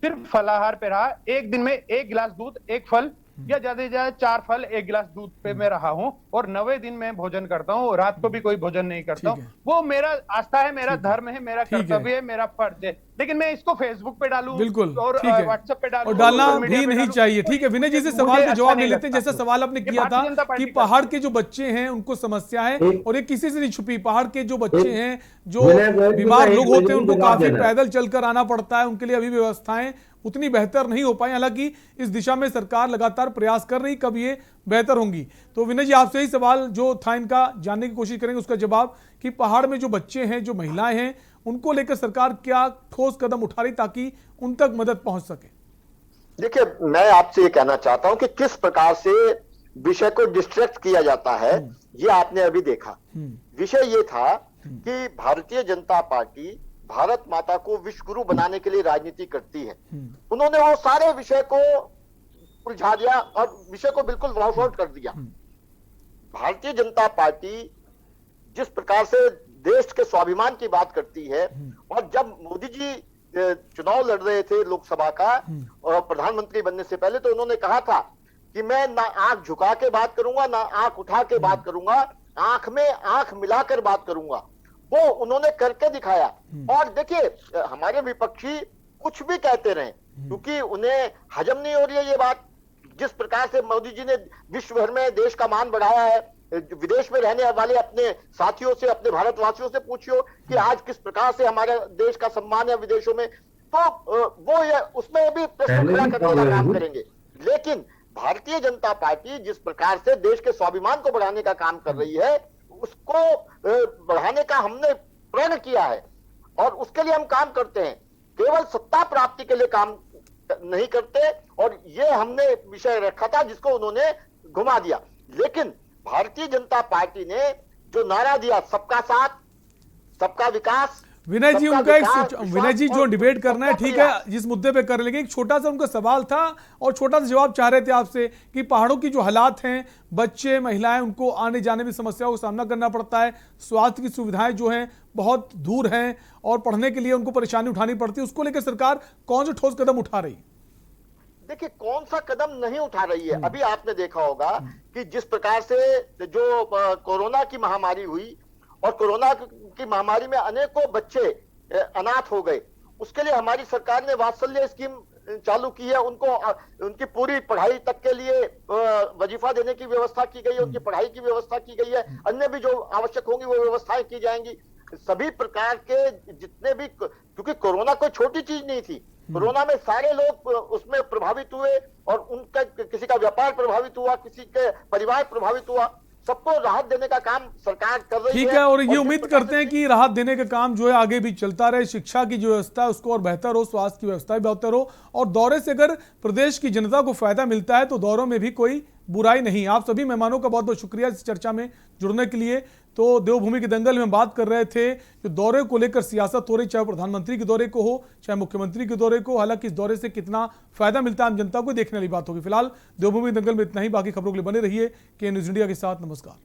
सिर्फ फलाहार पे रहा। एक दिन में 1 गिलास दूध, 1 फल या ज्यादा से ज्यादा 4 फल 1 गिलास दूध पे मैं रहा हूँ, और 9वें दिन मैं भोजन करता हूँ, रात को भी कोई भोजन नहीं करता हूँ। वो मेरा आस्था है, मेरा धर्म है, मेरा कर्तव्य है, मेरा फर्ज है। लेकिन मैं इसको फेसबुक पे डालूं बिल्कुल और व्हाट्सएप पे डालूं और डालना भी नहीं चाहिए। ठीक है, विनय जी से सवाल का जवाब ले लेते हैं। जैसा सवाल आपने किया था कि पहाड़ के जो बच्चे हैं उनको समस्या है, और ये किसी से नहीं छुपी। पहाड़ के जो बच्चे हैं, जो बीमार लोग होते हैं, उनको काफी पैदल चलकर आना पड़ता है, उनके लिए अभी व्यवस्थाएं उतनी बेहतर नहीं हो पाई। हालांकि इस दिशा में सरकार लगातार प्रयास कर रही, कब ये बेहतर होंगी। तो विनय जी, आपसे ही सवाल जो था इनका जानने की कोशिश करेंगे, उसका जवाब कि पहाड़ में जो बच्चे हैं, जो महिलाएं हैं, उनको लेकर सरकार क्या ठोस कदम उठा रही ताकि उन तक मदद पहुंच सके? देखिए, मैं आपसे ये कहना चाहता हूं कि किस प्रकार से विषय को डिस्ट्रैक्ट किया जाता है, ये आपने अभी देखा। विषय ये था कि भारतीय जनता पार्टी भारत माता को विश्व गुरु बनाने के लिए राजनीति करती है। उन्होंने वो सारे विषय को उलझा दिया और विषय को बिल्कुल वॉश आउट कर दिया। भारतीय जनता पार्टी जिस प्रकार से देश के स्वाभिमान की बात करती है, और जब मोदी जी चुनाव लड़ रहे थे लोकसभा का और प्रधानमंत्री बनने से पहले, तो उन्होंने कहा था कि मैं ना आंख झुका के बात करूंगा, ना आंख उठा के बात करूंगा, आंख में आंख मिलाकर बात करूंगा। वो उन्होंने करके दिखाया। और देखिए, हमारे विपक्षी कुछ भी कहते रहे, क्योंकि उन्हें हजम नहीं हो रही है ये बात। जिस प्रकार से मोदी जी ने विश्व भर में देश का मान बढ़ाया है, विदेश में रहने वाले अपने साथियों से, अपने भारतवासियों से पूछियो कि आज किस प्रकार से हमारे देश का सम्मान है विदेशों में, तो वो ये उसमें भी प्रश्न खड़ा करने का काम करेंगे। लेकिन भारतीय जनता पार्टी जिस प्रकार से देश के स्वाभिमान को बढ़ाने का काम कर रही है, उसको बढ़ाने का हमने प्रण किया है और उसके लिए हम काम करते हैं। केवल सत्ता प्राप्ति के लिए काम नहीं करते, और ये हमने विषय रखा था जिसको उन्होंने घुमा दिया। लेकिन भारतीय जनता पार्टी ने जो नारा दिया, सबका साथ, सबका विकास। विनय जी, उनका एक विनय जी जो डिबेट करना है, ठीक है, जिस मुद्दे पे कर लेंगे। एक छोटा सा उनका सवाल था और छोटा सा जवाब चाह रहे थे आपसे कि पहाड़ों की जो हालात हैं, बच्चे महिलाएं, उनको आने जाने में समस्याओं का सामना करना पड़ता है, स्वास्थ्य की सुविधाएं जो हैं बहुत दूर हैं और पढ़ने के लिए उनको परेशानी उठानी पड़ती है, उसको लेकर सरकार कौन से ठोस कदम उठा रही है? देखिए, कौन सा कदम नहीं उठा रही है। अभी आपने देखा होगा कि जिस प्रकार से जो कोरोना की महामारी हुई, और कोरोना की महामारी में अनेकों बच्चे अनाथ हो गए, उसके लिए हमारी सरकार ने वात्सल्य स्कीम चालू की है। उनको उनकी पूरी पढ़ाई तक के लिए वजीफा देने की व्यवस्था की गई है, उनकी पढ़ाई की व्यवस्था की गई है, अन्य भी जो आवश्यक होंगी वो व्यवस्थाएं की जाएंगी। सभी प्रकार के जितने भी, क्योंकि कोरोना कोई छोटी चीज नहीं थी, कोरोना में सारे लोग उसमें प्रभावित हुए, और उनका किसी का व्यापार प्रभावित हुआ, किसी के परिवार प्रभावित हुआ, सबको राहत देने का काम सरकार कर रही है। ठीक है, और ये उम्मीद करते हैं कि राहत देने का काम जो है आगे भी चलता रहे। शिक्षा की जो व्यवस्था है उसको और बेहतर हो, स्वास्थ्य की व्यवस्था भी बेहतर हो, और दौरे से अगर प्रदेश की जनता को फायदा मिलता है तो दौरों में भी कोई बुराई नहीं। आप सभी मेहमानों का बहुत बहुत शुक्रिया इस चर्चा में जुड़ने के लिए। तो देवभूमि के दंगल में बात कर रहे थे, जो दौरे को लेकर सियासत हो रही, चाहे प्रधानमंत्री के दौरे को हो, चाहे मुख्यमंत्री के दौरे को। हालांकि इस दौरे से कितना फायदा मिलता है आम जनता को देखने वाली बात होगी। फिलहाल देवभूमि दंगल में इतना ही। बाकी खबरों के लिए बने रहिए के न्यूज इंडिया के साथ। नमस्कार।